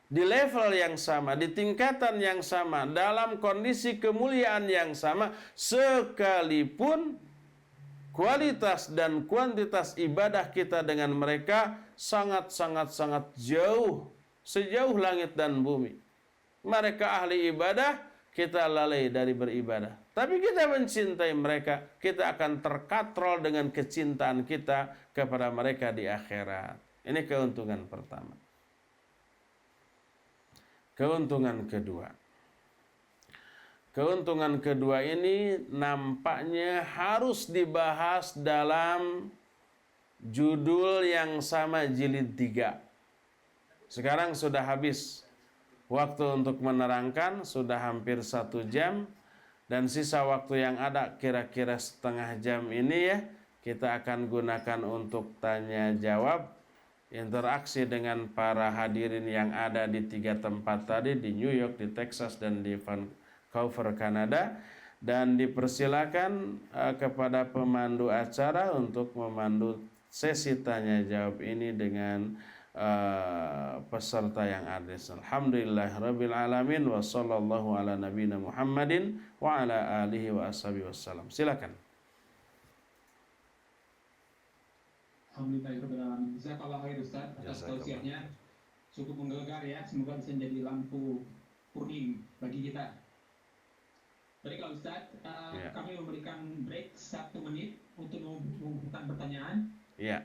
di level yang sama, di tingkatan yang sama, dalam kondisi kemuliaan yang sama, sekalipun kualitas dan kuantitas ibadah kita dengan mereka sangat jauh, sejauh langit dan bumi. Mereka ahli ibadah, kita lalai dari beribadah. Tapi kita mencintai mereka, kita akan terkatrol dengan kecintaan kita kepada mereka di akhirat. Ini keuntungan pertama. Keuntungan kedua. Keuntungan kedua ini nampaknya harus dibahas dalam judul yang sama jilid 3. Sekarang sudah habis waktu untuk menerangkan, sudah hampir 1 jam. Dan sisa waktu yang ada kira-kira setengah jam ini ya, kita akan gunakan untuk tanya jawab, interaksi dengan para hadirin yang ada di 3 tempat tadi, di New York, di Texas, dan di Vancouver, Kanada. Dan dipersilakan kepada pemandu acara untuk memandu sesi tanya jawab ini dengan peserta yang ada. Alhamdulillahirabbil alamin wa sallallahu ala nabiyina Muhammadin wa ala alihi wa ashabihi wasallam. Silakan. Alhamdulillahirabbil alamin. Jazakallahu khair Ustaz atas tausiahnya. Cukup menggelegar ya, semoga bisa menjadi lampu kuning bagi kita. Baiklah Ustaz, kami memberikan break 1 menit untuk mengumpulkan pertanyaan. Iya.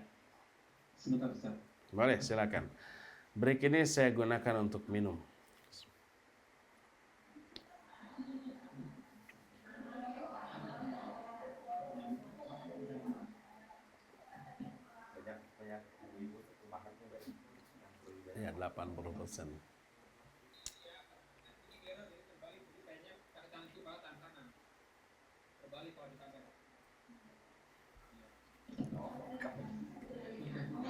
Sebentar Ustaz. Boleh, silakan. Break ini saya gunakan untuk minum. Ya, 80%.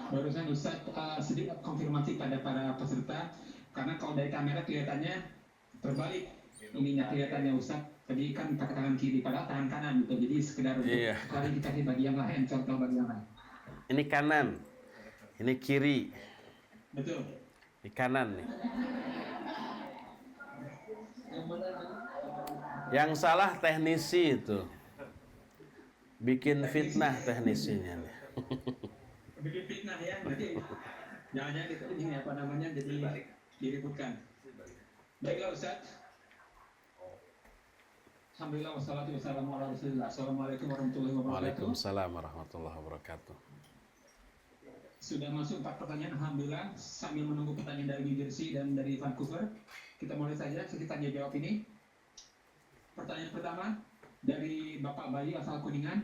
Barusan Ustadz sedikit konfirmasi pada para peserta, karena kalau dari kamera kelihatannya terbalik ininya, kelihatannya Ustadz tadi kan pakai tangan kiri padahal tangan kanan gitu, jadi sekedar untuk klarifikasi bagi yang lain, contoh bagi yang lain. Ini kanan, ini kiri, Betul. di kanan nih. Yang salah teknisi itu, bikin fitnah teknisinya nih. Bikin fitnah ya, nanti jangan-jangan itu ini apa namanya jadi diributkan. Baiklah Ustaz. Alhamdulillah wassalatu wassalamu ala Rasulillah. Assalamualaikum warahmatullahi wabarakatuh. Waalaikumsalam warahmatullahi wabarakatuh. Sudah masuk 4 pertanyaan, alhamdulillah. Sambil menunggu pertanyaan dari New Jersey dan dari Vancouver, kita mulai saja sesi tanya jawab ini. Pertanyaan pertama dari Bapak Bayu asal Kuningan.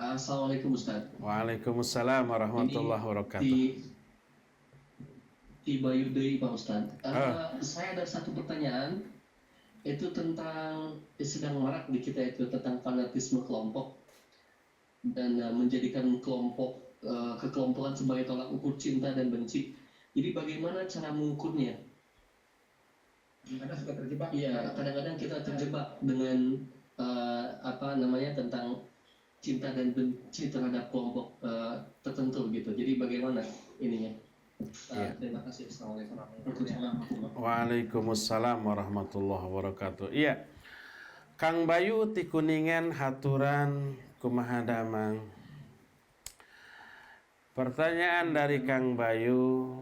Assalamualaikum Ustaz. Waalaikumsalam warahmatullahi wabarakatuh. Di Bayu Dei Pak Ustaz. Saya ada satu pertanyaan, itu tentang sedang marak di kita itu tentang fanatisme kelompok dan menjadikan kekelompokan sebagai tolak ukur cinta dan benci. Jadi bagaimana cara mengukurnya? Anda suka terjebak? Iya, kadang-kadang kita terjebak dengan tentang cinta dan benci terhadap kelompok tertentu gitu. Jadi bagaimana ininya? Terima kasih. Assalamualaikum warahmatullahi wabarakatuh. Waalaikumsalam warahmatullahi wabarakatuh. Iya, Kang Bayu ti Kuningan haturan kumaha damang. Pertanyaan dari Kang Bayu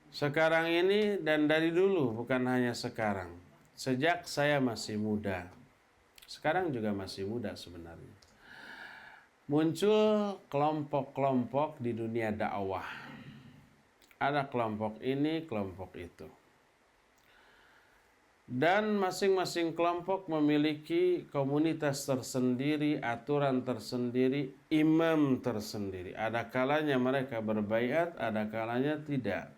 sekarang ini dan dari dulu, bukan hanya sekarang. Sejak saya masih muda, sekarang juga masih muda sebenarnya, muncul kelompok-kelompok di dunia dakwah. Ada kelompok ini, kelompok itu. Dan masing-masing kelompok memiliki komunitas tersendiri, aturan tersendiri, imam tersendiri. Ada kalanya mereka berbaiat, ada kalanya tidak.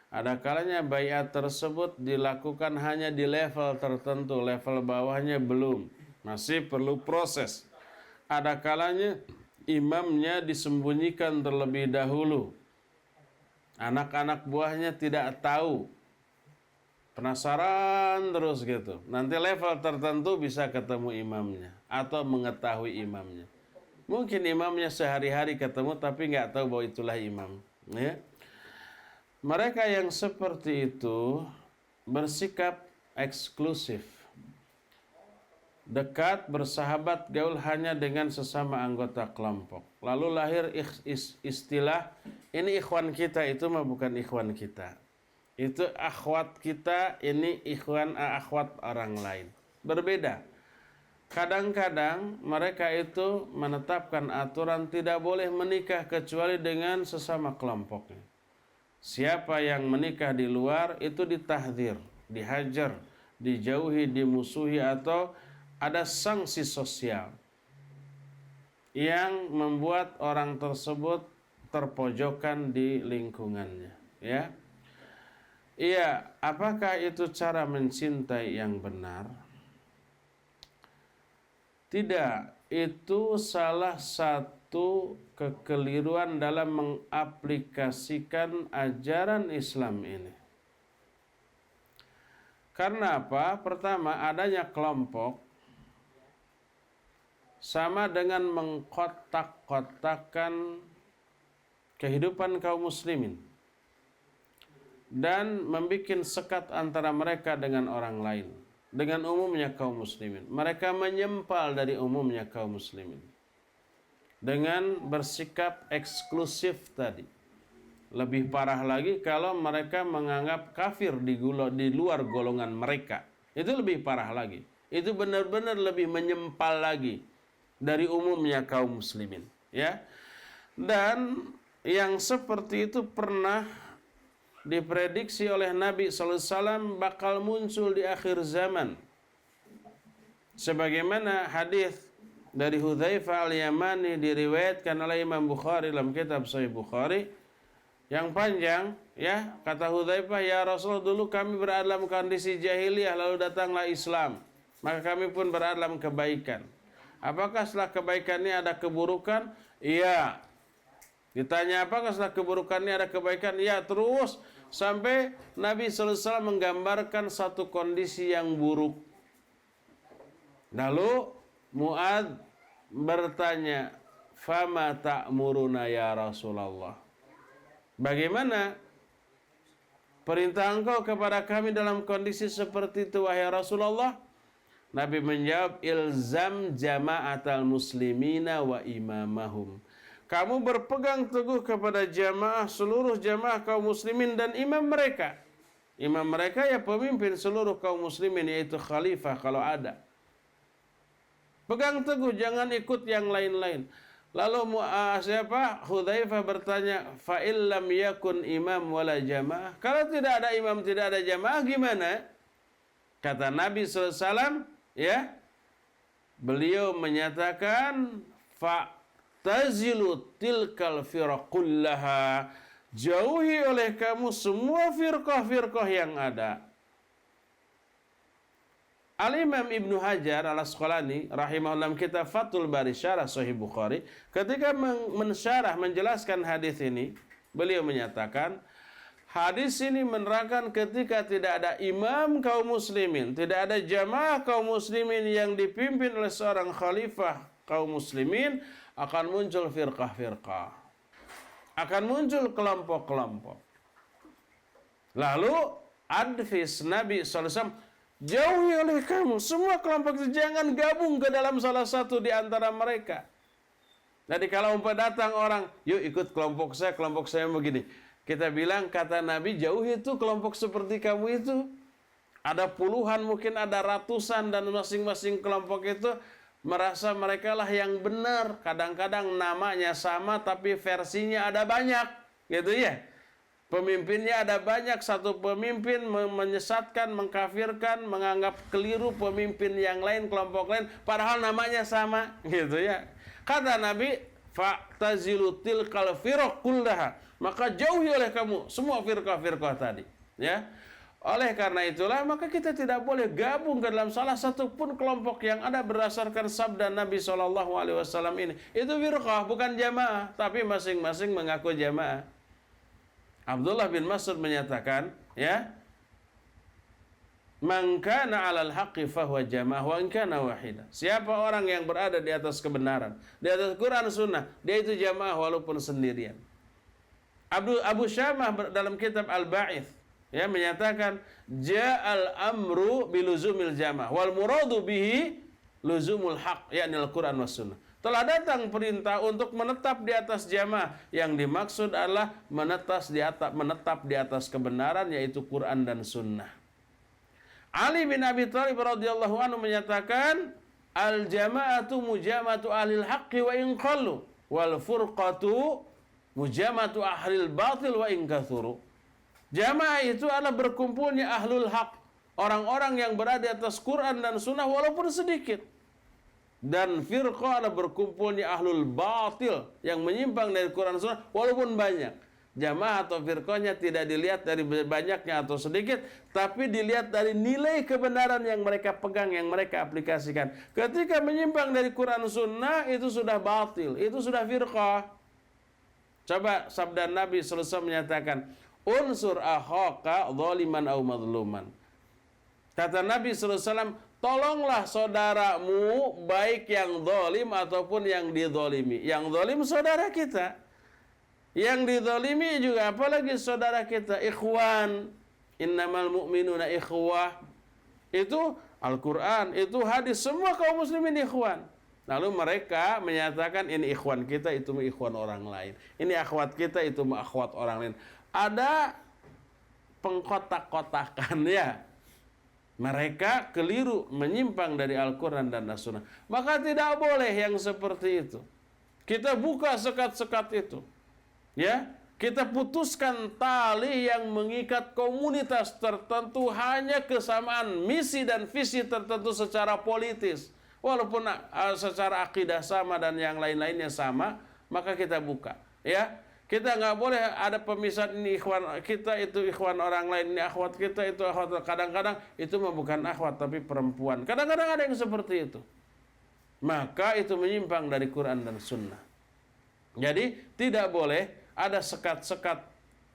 Ada kalanya baiat tersebut dilakukan hanya di level tertentu, level bawahnya belum. Masih perlu proses. Ada kalanya imamnya disembunyikan terlebih dahulu. Anak-anak buahnya tidak tahu. Penasaran terus gitu. Nanti level tertentu bisa ketemu imamnya atau mengetahui imamnya. Mungkin imamnya sehari-hari ketemu tapi nggak tahu bahwa itulah imam. Ya. Mereka yang seperti itu bersikap eksklusif. Dekat, bersahabat, gaul hanya dengan sesama anggota kelompok. Lalu lahir istilah, ini ikhwan kita, itu mah bukan ikhwan kita. Itu akhwat kita, ini ikhwan akhwat orang lain. Berbeda. Kadang-kadang mereka itu menetapkan aturan tidak boleh menikah kecuali dengan sesama kelompoknya. Siapa yang menikah di luar itu ditahdzir, dihajar, dijauhi, dimusuhi atau ada sanksi sosial yang membuat orang tersebut terpojokan di lingkungannya, ya. Iya, apakah itu cara mencintai yang benar? Tidak, itu salah satu kekeliruan dalam mengaplikasikan ajaran Islam ini. Karena apa? Pertama, adanya kelompok sama dengan mengkotak-kotakkan kehidupan kaum muslimin dan membuat sekat antara mereka dengan orang lain, dengan umumnya kaum muslimin. Mereka menyempal dari umumnya kaum muslimin dengan bersikap eksklusif tadi. Lebih parah lagi kalau mereka menganggap kafir di luar golongan mereka. Itu lebih parah lagi. itu benar-benar lebih menyempal lagi dari umumnya kaum muslimin, ya. Dan yang seperti itu pernah diprediksi oleh Nabi sallallahu alaihi wasallam bakal muncul di akhir zaman. Sebagaimana hadis dari Hudzaifah al-Yamani diriwayatkan oleh Imam Bukhari dalam kitab Sahih Bukhari yang panjang, ya. Kata Hudzaifah, "Ya Rasulullah, dulu kami berada dalam kondisi jahiliyah lalu datanglah Islam, maka kami pun berada dalam kebaikan. Apakah setelah kebaikan ini ada keburukan?" Iya. Ditanya, apakah setelah keburukan ini ada kebaikan? Iya. Terus sampai Nabi sallallahu alaihi wasallam menggambarkan satu kondisi yang buruk. Lalu Mu'adz bertanya, "Fama ta'muruna ya Rasulullah?" Bagaimana perintah engkau kepada kami dalam kondisi seperti itu, wahai Rasulullah? Nabi menjawab, "Ilzam jama'atal muslimina wa imamahum." Kamu berpegang teguh kepada jamaah, seluruh jamaah kaum muslimin dan imam mereka. Imam mereka ya pemimpin seluruh kaum muslimin, yaitu khalifah kalau ada. Pegang teguh, jangan ikut yang lain-lain. Lalu Hudzaifah bertanya, "Fa illam yakun imam wala jamaah?" Kalau tidak ada imam, tidak ada jamaah, gimana? Kata Nabi sallallahu alaihi wasallam, ya. Beliau menyatakan, "Fa'tazilu tilkal firaqallaha." Jauhi oleh kamu semua firqah-firqah yang ada. Al-Imam Ibnu Hajar Al-Asqalani rahimahullah kitab Fathul Bari syarah Sahih Bukhari, ketika menjelaskan hadis ini, beliau menyatakan hadis ini menerangkan ketika tidak ada imam kaum muslimin, tidak ada jamaah kaum muslimin yang dipimpin oleh seorang khalifah kaum muslimin, akan muncul firqah-firqah, akan muncul kelompok-kelompok. Lalu advis Nabi SAW, jauhi oleh kamu semua kelompok itu, jangan gabung ke dalam salah satu di antara mereka. Jadi kalau datang orang, yuk ikut kelompok saya begini. Kita bilang, kata Nabi, jauhi itu kelompok seperti kamu itu. Ada puluhan, mungkin ada ratusan, dan masing-masing kelompok itu merasa mereka lah yang benar. Kadang-kadang namanya sama, tapi versinya ada banyak, gitu ya. Pemimpinnya ada banyak, satu pemimpin menyesatkan, mengkafirkan, menganggap keliru pemimpin yang lain, kelompok lain, padahal namanya sama, gitu ya. Kata Nabi, "Fa'tazilu tilkal firaq kullaha." Maka jauhi oleh kamu semua firqah-firqah tadi, ya. Oleh karena itulah maka kita tidak boleh gabung ke dalam salah satu pun kelompok yang ada berdasarkan sabda Nabi SAW ini. Itu firqah, bukan jamaah, tapi masing-masing mengaku jamaah. Abdullah bin Mas'ud menyatakan, ya, "Man kana 'alal haqqi fahuwa jamaah wa in kana wahida." Siapa orang yang berada di atas kebenaran, di atas Quran Sunnah, dia itu jamaah walaupun sendirian. Abu Syamah dalam kitab Al-Ba'its, ya, menyatakan, "Ja'al amru biluzumil jamaah wal muradu bihi luzumul haq," yakni Al-Quran was Sunnah. Telah datang perintah untuk menetap di atas jamaah. Yang dimaksud adalah menetap di atas kebenaran, yaitu Quran dan Sunnah. Ali bin Abi Thalib radhiyallahu anhu menyatakan, "Al-jama'atu mujamatu ahlil haqqi wa in qallu, wal furqatu mujamatu ahlil batil wa in kathuru." Jamaah itu adalah berkumpulnya ahlul haq, orang-orang yang berada di atas Quran dan Sunnah walaupun sedikit. Dan firqah adalah berkumpulnya ahlul batil yang menyimpang dari Quran Sunnah walaupun banyak. Jamaah atau firqahnya tidak dilihat dari banyaknya atau sedikit, tapi dilihat dari nilai kebenaran yang mereka pegang, yang mereka aplikasikan. Ketika menyimpang dari Quran Sunnah, itu sudah batil, itu sudah firqah. Coba sabda Nabi SAW menyatakan, "Unsur akhaka zaliman au madluman." Kata Nabi SAW, tolonglah saudaramu, baik yang zalim ataupun yang dizalimi. Yang zalim saudara kita, yang dizalimi juga apalagi saudara kita. Ikhwan, innamal mu'minuna ikhwah. Itu Al-Quran, itu hadis, semua kaum muslimin ikhwan. Lalu mereka menyatakan, ini ikhwan kita, itu ikhwan orang lain. Ini akhwat kita, itu akhwat orang lain. Ada pengkotak-kotakan, ya. Mereka keliru, menyimpang dari Al-Quran dan As-Sunnah. Maka tidak boleh yang seperti itu. Kita buka sekat-sekat itu. Ya, kita putuskan tali yang mengikat komunitas tertentu hanya kesamaan misi dan visi tertentu secara politis. Walaupun secara akidah sama dan yang lain-lainnya sama, maka kita buka. Ya, kita nggak boleh ada pemisahan, ini ikhwan kita, itu ikhwan orang lain, ini akhwat kita, itu akhwat. Kadang-kadang itu mah bukan akhwat tapi perempuan. Kadang-kadang ada yang seperti itu. Maka itu menyimpang dari Quran dan Sunnah. Jadi tidak boleh ada sekat-sekat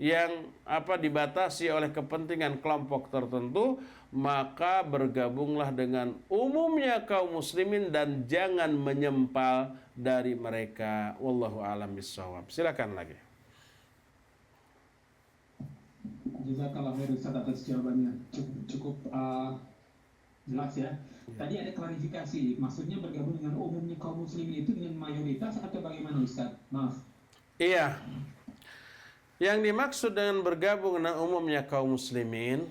yang dibatasi oleh kepentingan kelompok tertentu, maka bergabunglah dengan umumnya kaum muslimin dan jangan menyempal dari mereka. Wallahu a'lam bishawab. Silakan lagi. Jazakallah khair Ustaz atas jawabannya. Cukup jelas ya. Tadi ada klarifikasi, maksudnya bergabung dengan umumnya kaum muslimin itu dengan mayoritas atau bagaimana Ustaz? Maaf. Iya. Yang dimaksud dengan bergabung dengan umumnya kaum muslimin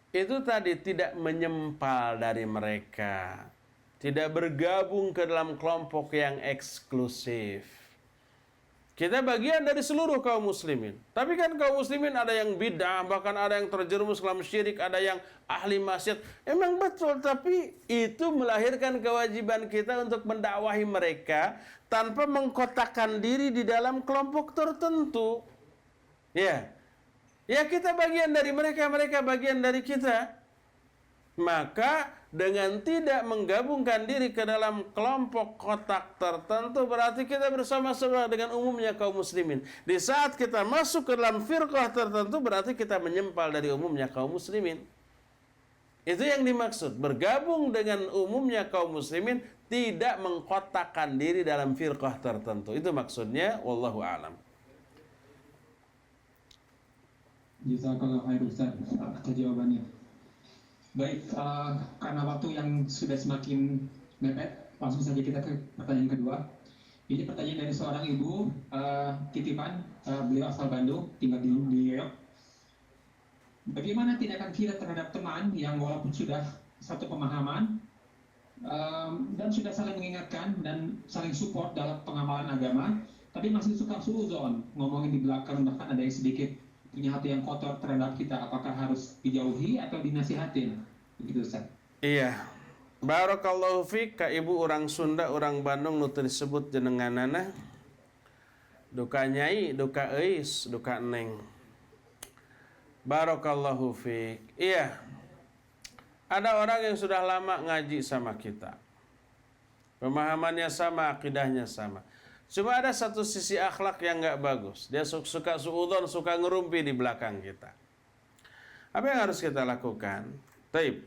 itu tadi tidak menyempal dari mereka, tidak bergabung ke dalam kelompok yang eksklusif. Kita bagian dari seluruh kaum muslimin. Tapi kan kaum muslimin ada yang bid'ah, bahkan ada yang terjerumus dalam syirik, ada yang ahli maksiat. Emang betul, tapi itu melahirkan kewajiban kita untuk mendakwahi mereka tanpa mengkotakkan diri di dalam kelompok tertentu. Ya, kita bagian dari mereka, mereka bagian dari kita. Maka dengan tidak menggabungkan diri ke dalam kelompok kotak tertentu, berarti kita bersama-sama dengan umumnya kaum muslimin. Di saat kita masuk ke dalam firqah tertentu, berarti kita menyempal dari umumnya kaum muslimin. Itu yang dimaksud. Bergabung dengan umumnya kaum muslimin, tidak mengkotakkan diri dalam firqah tertentu. Itu maksudnya, wallahu a'lam. Jazakallah khair Ustaz atas jawabannya. Baik, karena waktu yang sudah semakin mepet, langsung saja kita ke pertanyaan kedua. Ini pertanyaan dari seorang ibu titipan, beliau asal Bandung, tinggal di New York. Bagaimana tindakan kita terhadap teman yang walaupun sudah satu pemahaman dan sudah saling mengingatkan dan saling support dalam pengamalan agama, tapi masih suka suudzon, ngomongin di belakang, bahkan ada yang sedikit punya hati yang kotor terhadap kita, apakah harus dijauhi atau dinasihatin? Begitu Ustaz. Iya. Barakallahu fiik ka ibu orang Sunda, orang Bandung nu disebut jenenganana. Duka nyai, duka eis, duka neng. Barakallahu fiik. Iya. Ada orang yang sudah lama ngaji sama kita. Pemahamannya sama, akidahnya sama. Cuma ada satu sisi akhlak yang nggak bagus. Dia suka suudzon, suka ngerumpi di belakang kita. Apa yang harus kita lakukan? Taib.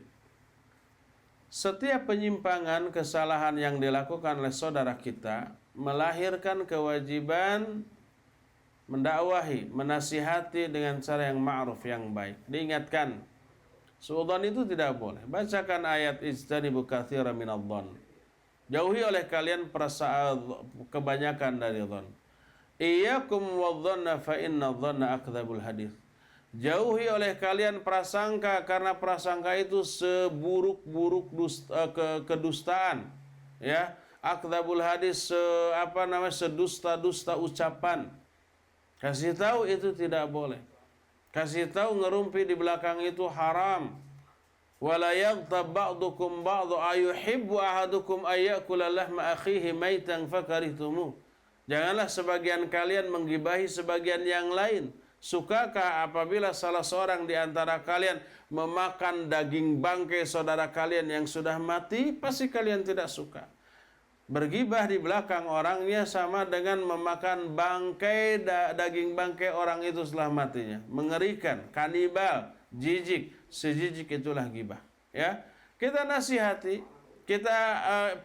Setiap penyimpangan, kesalahan yang dilakukan oleh saudara kita melahirkan kewajiban mendakwahi, menasihati dengan cara yang ma'ruf, yang baik. Diingatkan, suudzon itu tidak boleh. Bacakan ayat ijtanibu katsiran minadh-dhonn. Jauhi oleh kalian kebanyakan dari dhon. Iyyakum wadh-dhanna fa inna dhanna akdzabul hadits. Jauhi oleh kalian prasangka, karena prasangka itu seburuk-buruk kedustaan. Ya, akdzabul hadits, sedusta-dusta ucapan. Kasih tahu itu tidak boleh. Kasih tahu ngerumpi di belakang itu haram. Wala yaghtab ba'dukum ba'du ayuhibbu ahadukum ayyakula lahma akhihi maitan fakarihtumu. Janganlah sebagian kalian menggibahi sebagian yang lain. Sukakah apabila salah seorang di antara kalian memakan daging bangkai saudara kalian yang sudah mati? Pasti kalian tidak suka. Bergibah di belakang orangnya sama dengan memakan bangkai daging bangkai orang itu setelah matinya. Mengerikan, kanibal, jijik. Sejijik itulah gibah. Ya, kita nasihati, kita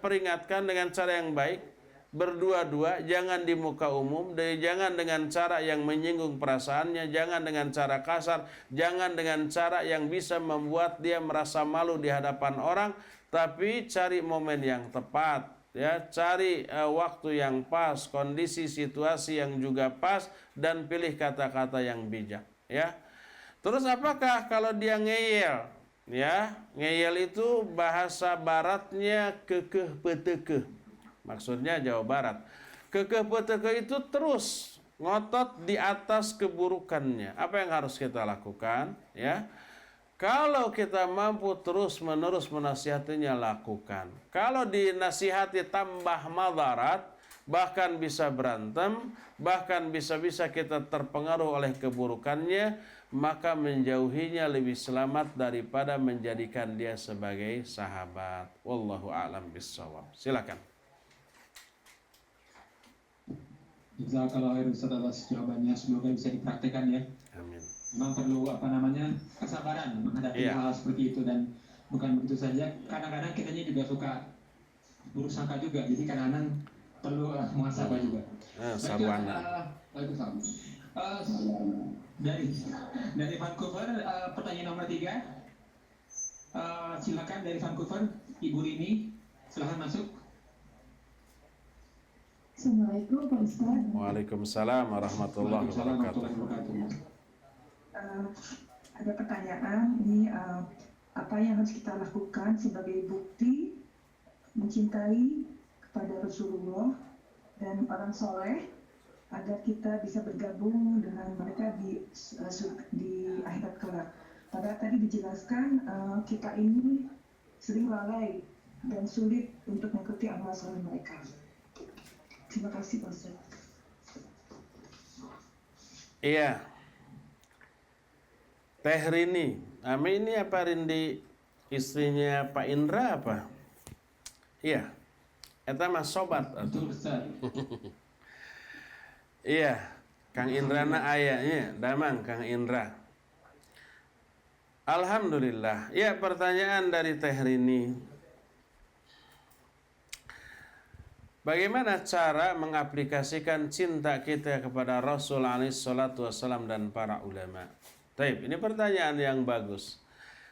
peringatkan dengan cara yang baik, berdua-dua, jangan di muka umum, jangan dengan cara yang menyinggung perasaannya, jangan dengan cara kasar, jangan dengan cara yang bisa membuat dia merasa malu di hadapan orang, tapi cari momen yang tepat. Ya, cari waktu yang pas, kondisi situasi yang juga pas, dan pilih kata-kata yang bijak. Ya. Terus apakah kalau dia ngeyel, Ya, ngeyel itu bahasa baratnya kekeh petekeh. Maksudnya Jawa Barat. Kekeh petekeh itu terus ngotot di atas keburukannya. Apa yang harus kita lakukan? Ya, kalau kita mampu terus-menerus menasihatinya, lakukan. Kalau dinasihati tambah madarat, bahkan bisa berantem, bahkan bisa-bisa kita terpengaruh oleh keburukannya, maka menjauhinya lebih selamat daripada menjadikan dia sebagai sahabat. Wallahu a'lam bishawab. Silakan. Jazakallah khair Ustaz atas jawabannya, semoga bisa dipraktikkan ya. Amin. Memang perlu kesabaran menghadapi hal seperti itu, dan bukan begitu saja, kadang-kadang kitanya juga suka buruk sangka juga, jadi kadang-kadang perlu muhasabah juga. Sarwana. Dari Vancouver, pertanyaan nomor 3. Silakan dari Vancouver, Ibu Rini, silakan masuk. Assalamualaikum Pak Ustaz. Waalaikumsalam warahmatullahi wabarakatuh. Ada pertanyaan ini, apa yang harus kita lakukan sebagai bukti mencintai kepada Rasulullah dan orang soleh agar kita bisa bergabung dengan mereka di akhirat kelak. Padahal tadi dijelaskan kita ini sering lalai dan sulit untuk mengikuti amal soleh mereka. Terima kasih Pak Ustaz. Iya. Teh Rini. Ini apa Rindi istrinya Pak Indra apa? Iya. Eta mah sobat. Betul Ustaz. Iya. Kang Indrana ayahnya. Damang Kang Indra. Alhamdulillah. Ya, pertanyaan dari Teh Rini. Bagaimana cara mengaplikasikan cinta kita kepada Rasul alaihi salatu wassalam dan para ulama? Taib, ini pertanyaan yang bagus.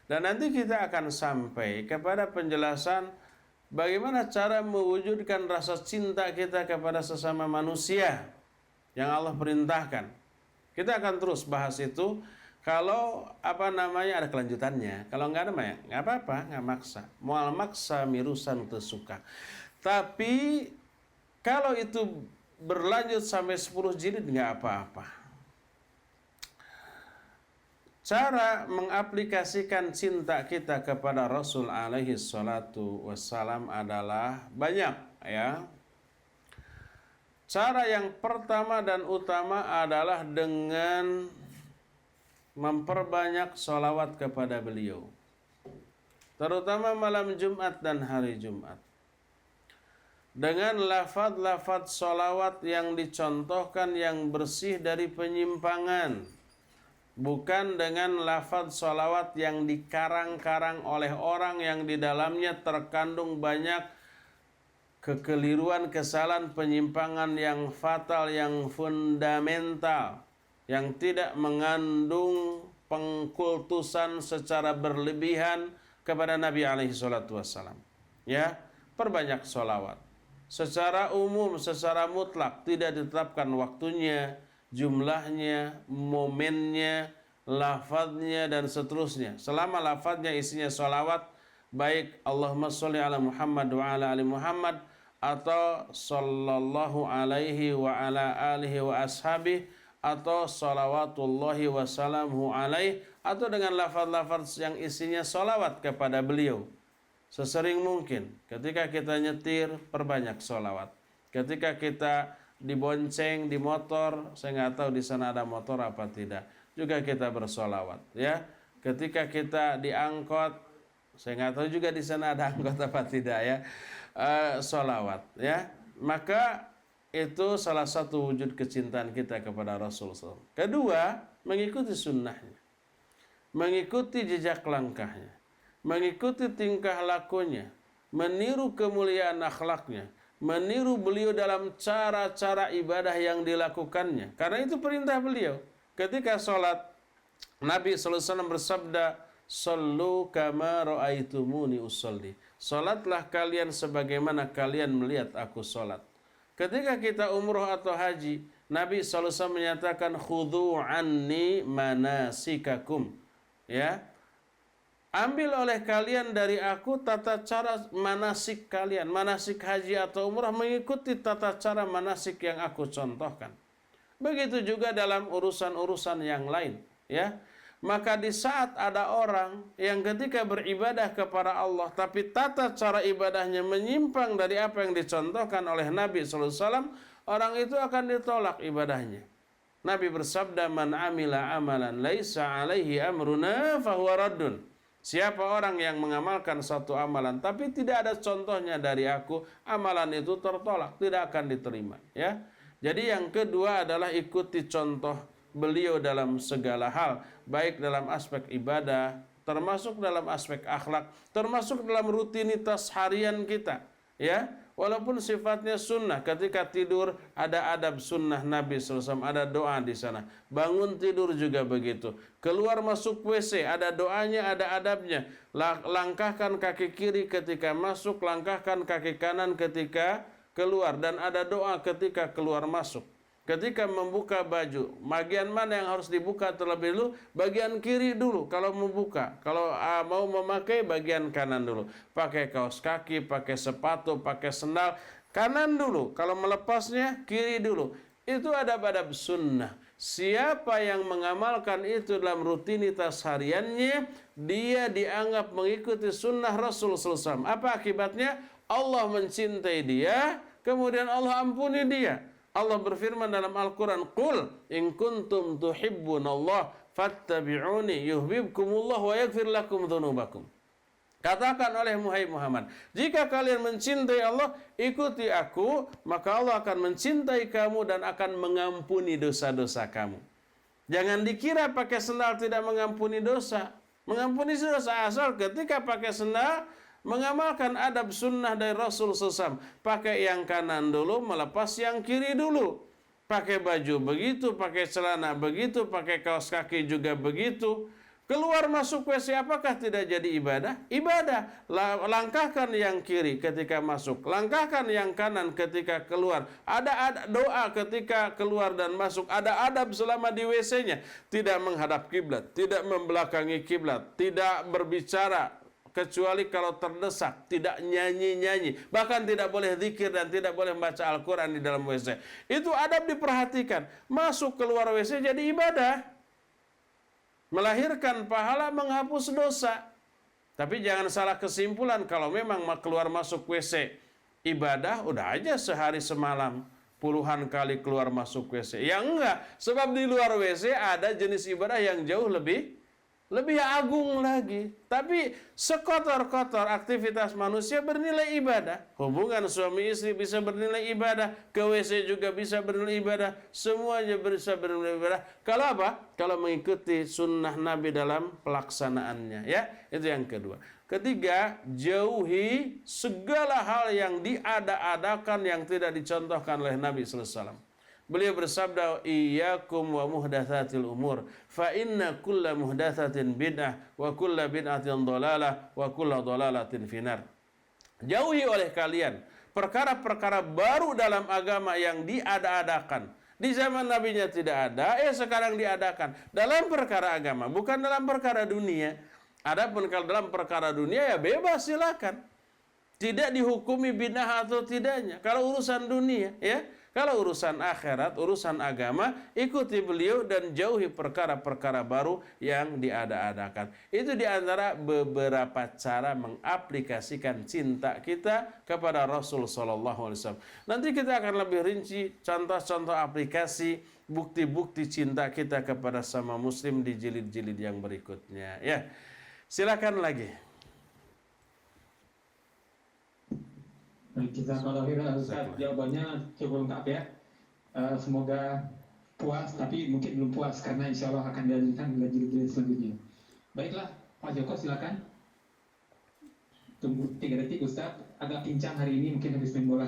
Dan nanti kita akan sampai kepada penjelasan bagaimana cara mewujudkan rasa cinta kita kepada sesama manusia yang Allah perintahkan. Kita akan terus bahas itu. Kalau ada kelanjutannya. Kalau nggak ada mah nggak apa-apa, nggak maksa. Mual maksa mirusan tersuka. Tapi kalau itu berlanjut sampai 10 jilid nggak apa-apa. Cara mengaplikasikan cinta kita kepada Rasul alaihi salatu wassalam adalah banyak ya. Cara yang pertama dan utama adalah dengan memperbanyak sholawat kepada beliau. Terutama malam Jumat dan hari Jumat. Dengan lafaz-lafaz sholawat yang dicontohkan yang bersih dari penyimpangan. Bukan dengan lafaz sholawat yang dikarang-karang oleh orang yang di dalamnya terkandung banyak kekeliruan, kesalahan, penyimpangan yang fatal, yang fundamental, yang tidak mengandung pengkultusan secara berlebihan kepada Nabi alaihi salatu wassalam. Ya, perbanyak sholawat. Secara umum, secara mutlak, tidak ditetapkan waktunya, jumlahnya, momennya, lafadznya, dan seterusnya. Selama lafadznya isinya sholawat, baik Allahumma sholli ala Muhammad wa ala ali Muhammad, atau sallallahu alaihi wa ala alihi wa ashabih, atau salawatullahi wa salamuhu alaih, atau dengan lafaz-lafaz yang isinya sholawat kepada beliau. Sesering mungkin ketika kita nyetir, perbanyak sholawat. Ketika kita dibonceng di motor, saya nggak tahu di sana ada motor apa tidak, juga kita bersolawat ya. Ketika kita diangkot, saya nggak tahu juga di sana ada angkot apa tidak ya, sholawat ya. Maka itu salah satu wujud kecintaan kita kepada Rasulullah. Kedua, mengikuti sunnahnya, mengikuti jejak langkahnya, mengikuti tingkah lakunya, meniru kemuliaan akhlaknya, meniru beliau dalam cara-cara ibadah yang dilakukannya. Karena itu perintah beliau. Ketika sholat, Nabi SAW bersabda, "Sallu kama ra'aitumuni usolli." Sholatlah kalian sebagaimana kalian melihat aku sholat. Ketika kita umroh atau haji, Nabi SAW menyatakan, "Khudhu anni manasikakum." Ya, ambil oleh kalian dari aku tata cara manasik kalian, manasik haji atau umrah mengikuti tata cara manasik yang aku contohkan. Begitu juga dalam urusan-urusan yang lain, ya. Maka di saat ada orang yang ketika beribadah kepada Allah tapi tata cara ibadahnya menyimpang dari apa yang dicontohkan oleh Nabi sallallahu alaihi wasallam, orang itu akan ditolak ibadahnya. Nabi bersabda, "Man amila amalan laisa alaihi amruna fahuwa raddun." Siapa orang yang mengamalkan satu amalan tapi tidak ada contohnya dari aku, amalan itu tertolak, tidak akan diterima, ya. Jadi yang kedua adalah ikuti contoh beliau dalam segala hal, baik dalam aspek ibadah, termasuk dalam aspek akhlak, termasuk dalam rutinitas harian kita, ya. Walaupun sifatnya sunnah, ketika tidur ada adab sunnah Nabi SAW, ada doa di sana. Bangun tidur juga begitu. Keluar masuk WC, ada doanya, ada adabnya. Langkahkan kaki kiri ketika masuk, langkahkan kaki kanan ketika keluar, dan ada doa ketika keluar masuk. Ketika membuka baju, bagian mana yang harus dibuka terlebih dulu? Bagian kiri dulu kalau membuka. Kalau mau memakai, bagian kanan dulu. Pakai kaos kaki, pakai sepatu, pakai sendal, kanan dulu. Kalau melepasnya, kiri dulu. Itu adab-adab sunnah. Siapa yang mengamalkan itu dalam rutinitas hariannya, dia dianggap mengikuti sunnah Rasul SAW. Apa akibatnya? Allah mencintai dia, kemudian Allah ampuni dia. Allah berfirman dalam Al-Quran, "Qul in kuntum tuhibbunallah fattabi'uni yuhibbukumullah wa yaghfir lakum dzunubakum." Katakan oleh Muhammad, jika kalian mencintai Allah, ikuti aku, maka Allah akan mencintai kamu dan akan mengampuni dosa-dosa kamu. Jangan dikira pakai sendal tidak mengampuni dosa. Mengampuni dosa asal ketika pakai sendal mengamalkan adab sunnah dari Rasul SAW. Pakai yang kanan dulu, melepas yang kiri dulu. Pakai baju begitu, pakai celana begitu, pakai kaos kaki juga begitu. Keluar masuk WC, apakah tidak jadi ibadah? Ibadah. Langkahkan yang kiri ketika masuk, langkahkan yang kanan ketika keluar. Ada doa ketika keluar dan masuk. Ada adab selama di WC-nya. Tidak menghadap kiblat, tidak membelakangi kiblat, tidak berbicara kecuali kalau terdesak, tidak nyanyi-nyanyi, bahkan tidak boleh zikir dan tidak boleh membaca Al-Quran di dalam WC. Itu adab diperhatikan. Masuk keluar WC jadi ibadah, melahirkan pahala, menghapus dosa. Tapi jangan salah kesimpulan, kalau memang keluar masuk WC ibadah, udah aja sehari semalam puluhan kali keluar masuk WC. Ya enggak, sebab di luar WC ada jenis ibadah yang jauh lebih agung lagi. Tapi sekotor-kotor aktivitas manusia bernilai ibadah. Hubungan suami istri bisa bernilai ibadah, ke WC juga bisa bernilai ibadah, semuanya bisa bernilai ibadah. Kalau apa? Kalau mengikuti sunnah Nabi dalam pelaksanaannya, ya. Itu yang kedua. Ketiga, jauhi segala hal yang diada-adakan yang tidak dicontohkan oleh Nabi sallallahu alaihi wasallam. Beliau bersabda, "Iyyakum wa muhdatsatil umur, fa inna kulla muhdatsatin bid'ah wa kulla bid'atin dhalalah wa kulla dhalalatin finar." Jauhi oleh kalian perkara-perkara baru dalam agama yang diada-adakan. Di zaman nabinya tidak ada, sekarang diadakan dalam perkara agama, bukan dalam perkara dunia. Adapun kalau dalam perkara dunia ya bebas silakan. Tidak dihukumi bid'ah atau tidaknya. Kalau urusan dunia, ya. Kalau urusan akhirat, urusan agama, ikuti beliau dan jauhi perkara-perkara baru yang diada-adakan. Itu diantara beberapa cara mengaplikasikan cinta kita kepada Rasul SAW. Nanti kita akan lebih rinci contoh-contoh aplikasi, bukti-bukti cinta kita kepada sama muslim di jilid-jilid yang berikutnya. Ya, silakan lagi. Kita kalau Ustaz jawabannya cukup lengkap ya. Semoga puas, tapi mungkin belum puas karena insya Allah akan dilanjutkan dengan jilid-jilid selanjutnya. Baiklah, Pak Joko silakan. Tunggu 3 detik Ustaz, agak pincang hari ini mungkin habis main bola.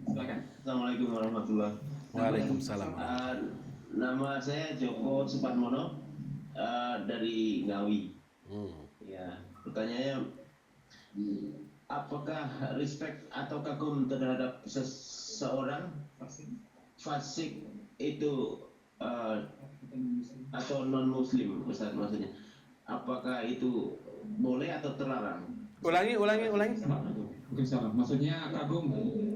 Silakan. Assalamualaikum warahmatullahi wabarakatuh. Waalaikumsalam. Nama saya Joko Suparmono dari Ngawi. Ya, pertanyaannya, apakah respect atau kagum terhadap seseorang fasik itu atau non muslim, Ustaz, maksudnya apakah itu boleh atau terlarang? Ulangi. Mungkin salah. Maksudnya kagum.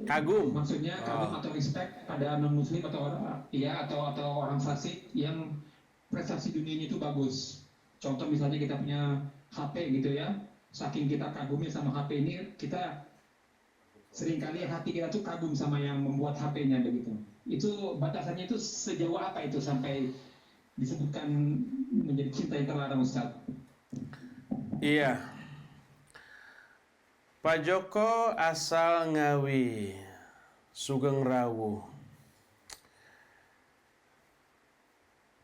Kagum. Maksudnya kagum atau respect pada non muslim atau atau orang fasik yang prestasi dunianya itu bagus. Contoh misalnya kita punya HP gitu ya. Saking kita kagumnya sama HP ini, kita seringkali hati kita tuh kagum sama yang membuat HP-nya begitu. Itu batasannya itu sejauh apa itu sampai disebutkan menjadi cinta yang terlarang, Ustaz? Iya. Pak Joko asal Ngawi, Sugeng Rawuh.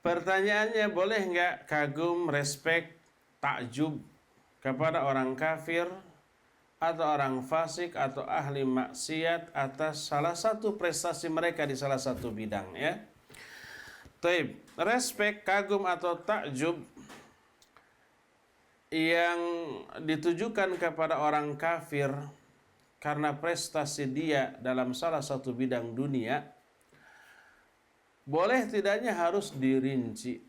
Pertanyaannya, boleh nggak kagum, respect, takjub kepada orang kafir atau orang fasik atau ahli maksiat atas salah satu prestasi mereka di salah satu bidang, ya? Taib, respect, kagum atau takjub yang ditujukan kepada orang kafir karena prestasi dia dalam salah satu bidang dunia, boleh tidaknya harus dirinci.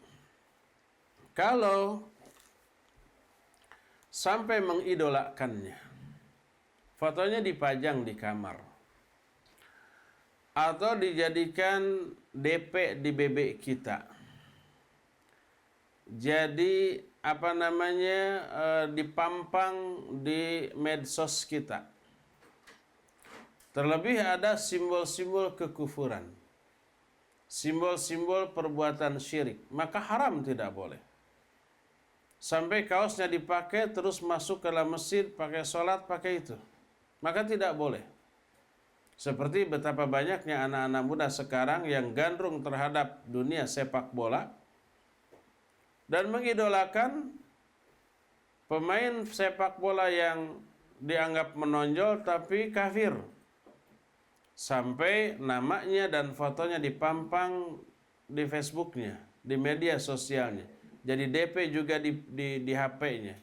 Kalau sampai mengidolakannya, fotonya dipajang di kamar atau dijadikan DP di BB kita, jadi dipampang di medsos kita. Terlebih ada simbol-simbol kekufuran, simbol-simbol perbuatan syirik, maka haram, tidak boleh. Sampai kaosnya dipakai terus masuk ke dalam masjid, pakai sholat, pakai itu, maka tidak boleh. Seperti betapa banyaknya anak-anak muda sekarang yang gandrung terhadap dunia sepak bola dan mengidolakan pemain sepak bola yang dianggap menonjol tapi kafir. Sampai namanya dan fotonya dipampang di Facebooknya, di media sosialnya. Jadi DP juga di HP-nya.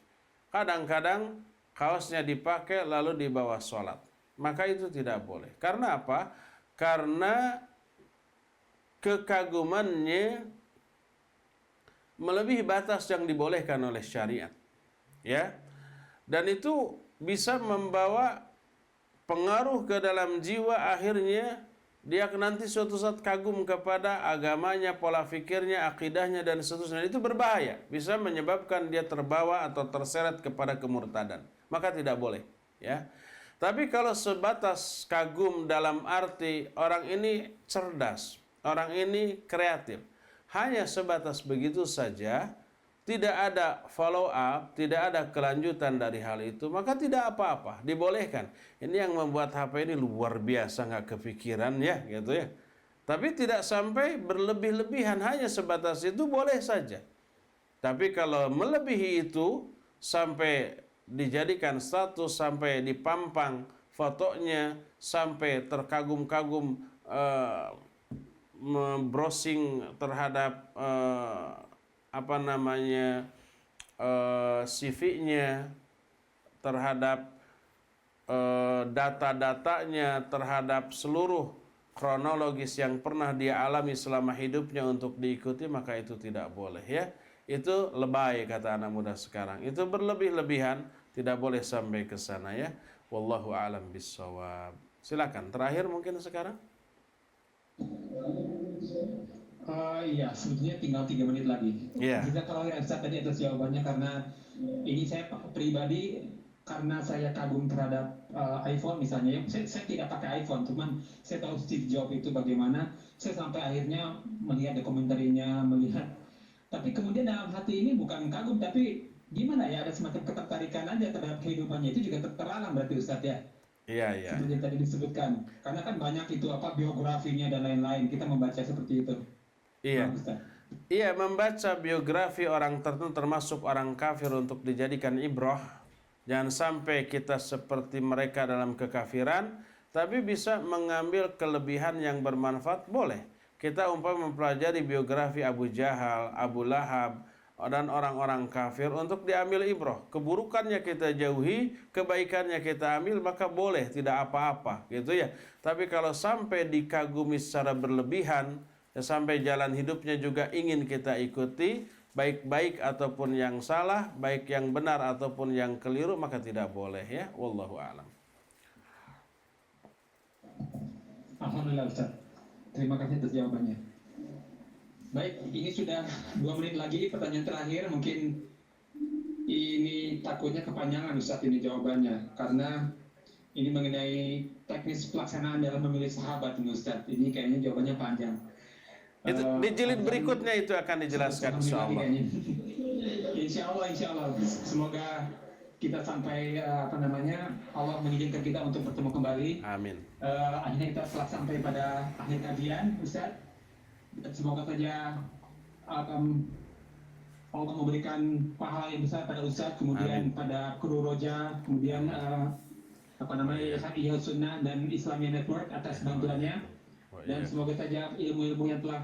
Kadang-kadang kaosnya dipakai lalu dibawa sholat. Maka itu tidak boleh. Karena apa? Karena kekagumannya melebihi batas yang dibolehkan oleh syariat, ya, dan itu bisa membawa pengaruh ke dalam jiwa. Akhirnya dia nanti suatu saat kagum kepada agamanya, pola pikirnya, akidahnya dan seterusnya. Itu berbahaya, bisa menyebabkan dia terbawa atau terseret kepada kemurtadan. Maka tidak boleh, ya. Tapi kalau sebatas kagum dalam arti orang ini cerdas, orang ini kreatif, hanya sebatas begitu saja, tidak ada follow up, tidak ada kelanjutan dari hal itu, maka tidak apa-apa, dibolehkan. Ini yang membuat HP ini luar biasa, nggak kepikiran ya, gitu ya. Tapi tidak sampai berlebih-lebihan, hanya sebatas itu boleh saja. Tapi kalau melebihi itu, sampai dijadikan status, sampai dipampang fotonya, sampai terkagum-kagum, browsing terhadap CV-nya, terhadap data-datanya, terhadap seluruh kronologis yang pernah dia alami selama hidupnya untuk diikuti, maka itu tidak boleh, ya. Itu lebay, kata anak muda sekarang. Itu berlebih-lebihan, tidak boleh sampai ke sana, ya. Wallahu a'lam bishawab. Silakan, terakhir mungkin sekarang. Iya, sebetulnya tinggal 3 menit lagi. Iya. Kita kalau Ustaz tadi atas jawabannya, karena ini saya pribadi, karena saya kagum terhadap iPhone misalnya. Saya tidak pakai iPhone, cuman saya tahu Steve Jobs itu bagaimana. Saya sampai akhirnya melihat dokumenterinya, melihat. Tapi kemudian dalam hati ini bukan kagum, tapi gimana ya, ada semacam ketertarikan aja terhadap kehidupannya. Itu juga terlarang berarti, Ustaz, ya? Iya. Seperti yang tadi disebutkan. Karena kan banyak itu biografinya dan lain-lain. Kita membaca seperti itu. Iya. Iya, membaca biografi orang tertentu termasuk orang kafir untuk dijadikan ibrah. Jangan sampai kita seperti mereka dalam kekafiran, tapi bisa mengambil kelebihan yang bermanfaat, boleh. Kita mempelajari biografi Abu Jahal, Abu Lahab, dan orang-orang kafir untuk diambil ibrah. Keburukannya kita jauhi, kebaikannya kita ambil, maka boleh, tidak apa-apa, gitu ya. Tapi kalau sampai dikagumi secara berlebihan, sampai jalan hidupnya juga ingin kita ikuti, baik-baik ataupun yang salah, baik yang benar ataupun yang keliru, maka tidak boleh ya. Wallahu a'lam. Alhamdulillah Ustaz. Terima kasih atas jawabannya. Baik, ini sudah 2 menit lagi pertanyaan terakhir. Mungkin ini takutnya kepanjangan Ustaz ini jawabannya, karena ini mengenai teknis pelaksanaan dalam memilih sahabat Ustaz. Ini kayaknya jawabannya panjang. Itu di jilid berikutnya itu akan dijelaskan insyaallah. Insya Allah. Semoga kita sampai Allah mengizinkan kita untuk bertemu kembali. Amin. Akhirnya kita telah sampai pada akhir kajian Ustaz. Dan semoga saja Allah memberikan pahala yang besar pada Ustaz, kemudian pada kru Roja, kemudian Yayasan Ihya Sunnah dan Islamia Network atas bantuannya. Dan semoga saja ilmu-ilmu yang telah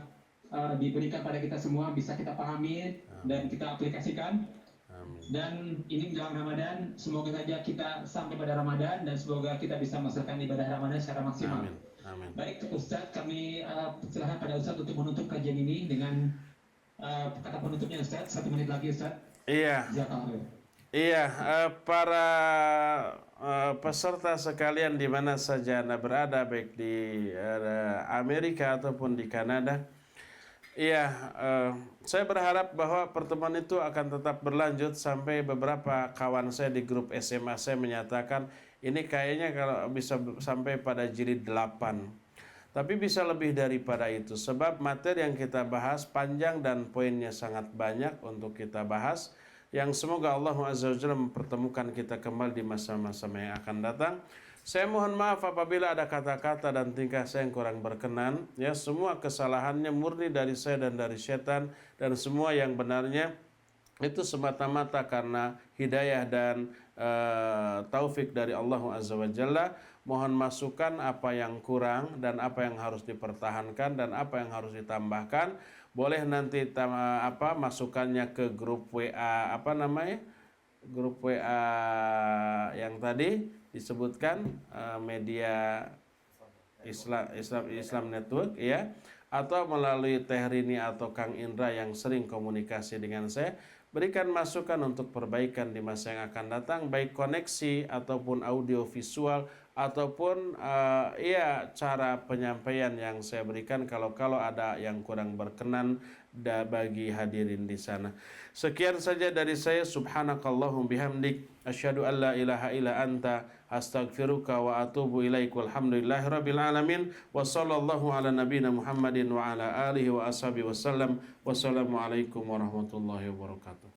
diberikan pada kita semua bisa kita pahami dan kita aplikasikan. Dan ini menjelang Ramadan, semoga saja kita sampai pada Ramadan dan semoga kita bisa melaksanakan ibadah Ramadan secara maksimal. Amin. Baik Ustaz, kami persilahkan pada Ustaz untuk menutup kajian ini dengan kata penutupnya Ustaz. 1 menit lagi Ustaz. Iya. Iya, para peserta sekalian di mana saja Anda berada, baik di Amerika ataupun di Kanada. Iya, saya berharap bahwa pertemuan itu akan tetap berlanjut sampai beberapa kawan saya di grup SMA saya menyatakan ini kayaknya kalau bisa sampai pada jilid 8. Tapi bisa lebih daripada itu sebab materi yang kita bahas panjang dan poinnya sangat banyak untuk kita bahas, yang semoga Allah Azza wa Jalla mempertemukan kita kembali di masa-masa yang akan datang. Saya mohon maaf apabila ada kata-kata dan tingkah saya yang kurang berkenan. Ya, semua kesalahannya murni dari saya dan dari setan, dan semua yang benarnya itu semata-mata karena hidayah dan taufik dari Allah Azza wa Jalla. Mohon masukan apa yang kurang dan apa yang harus dipertahankan dan apa yang harus ditambahkan. Boleh nanti masukannya ke grup WA grup WA yang tadi disebutkan media Islam Network ya, atau melalui Teh Rini atau Kang Indra yang sering komunikasi dengan saya. Berikan masukan untuk perbaikan di masa yang akan datang, baik koneksi ataupun audio visual ataupun cara penyampaian yang saya berikan kalau ada yang kurang berkenan bagi hadirin di sana. Sekian saja dari saya. Subhanakallahum bihamdik asyhadu an la ilaha illa anta astaghfiruka wa atubu ilaik. Walhamdulillahirabbil alamin wa sallallahu ala nabiyyina Muhammadin wa ala alihi wa ashabihi wasallam. Wassalamualaikum warahmatullahi wabarakatuh.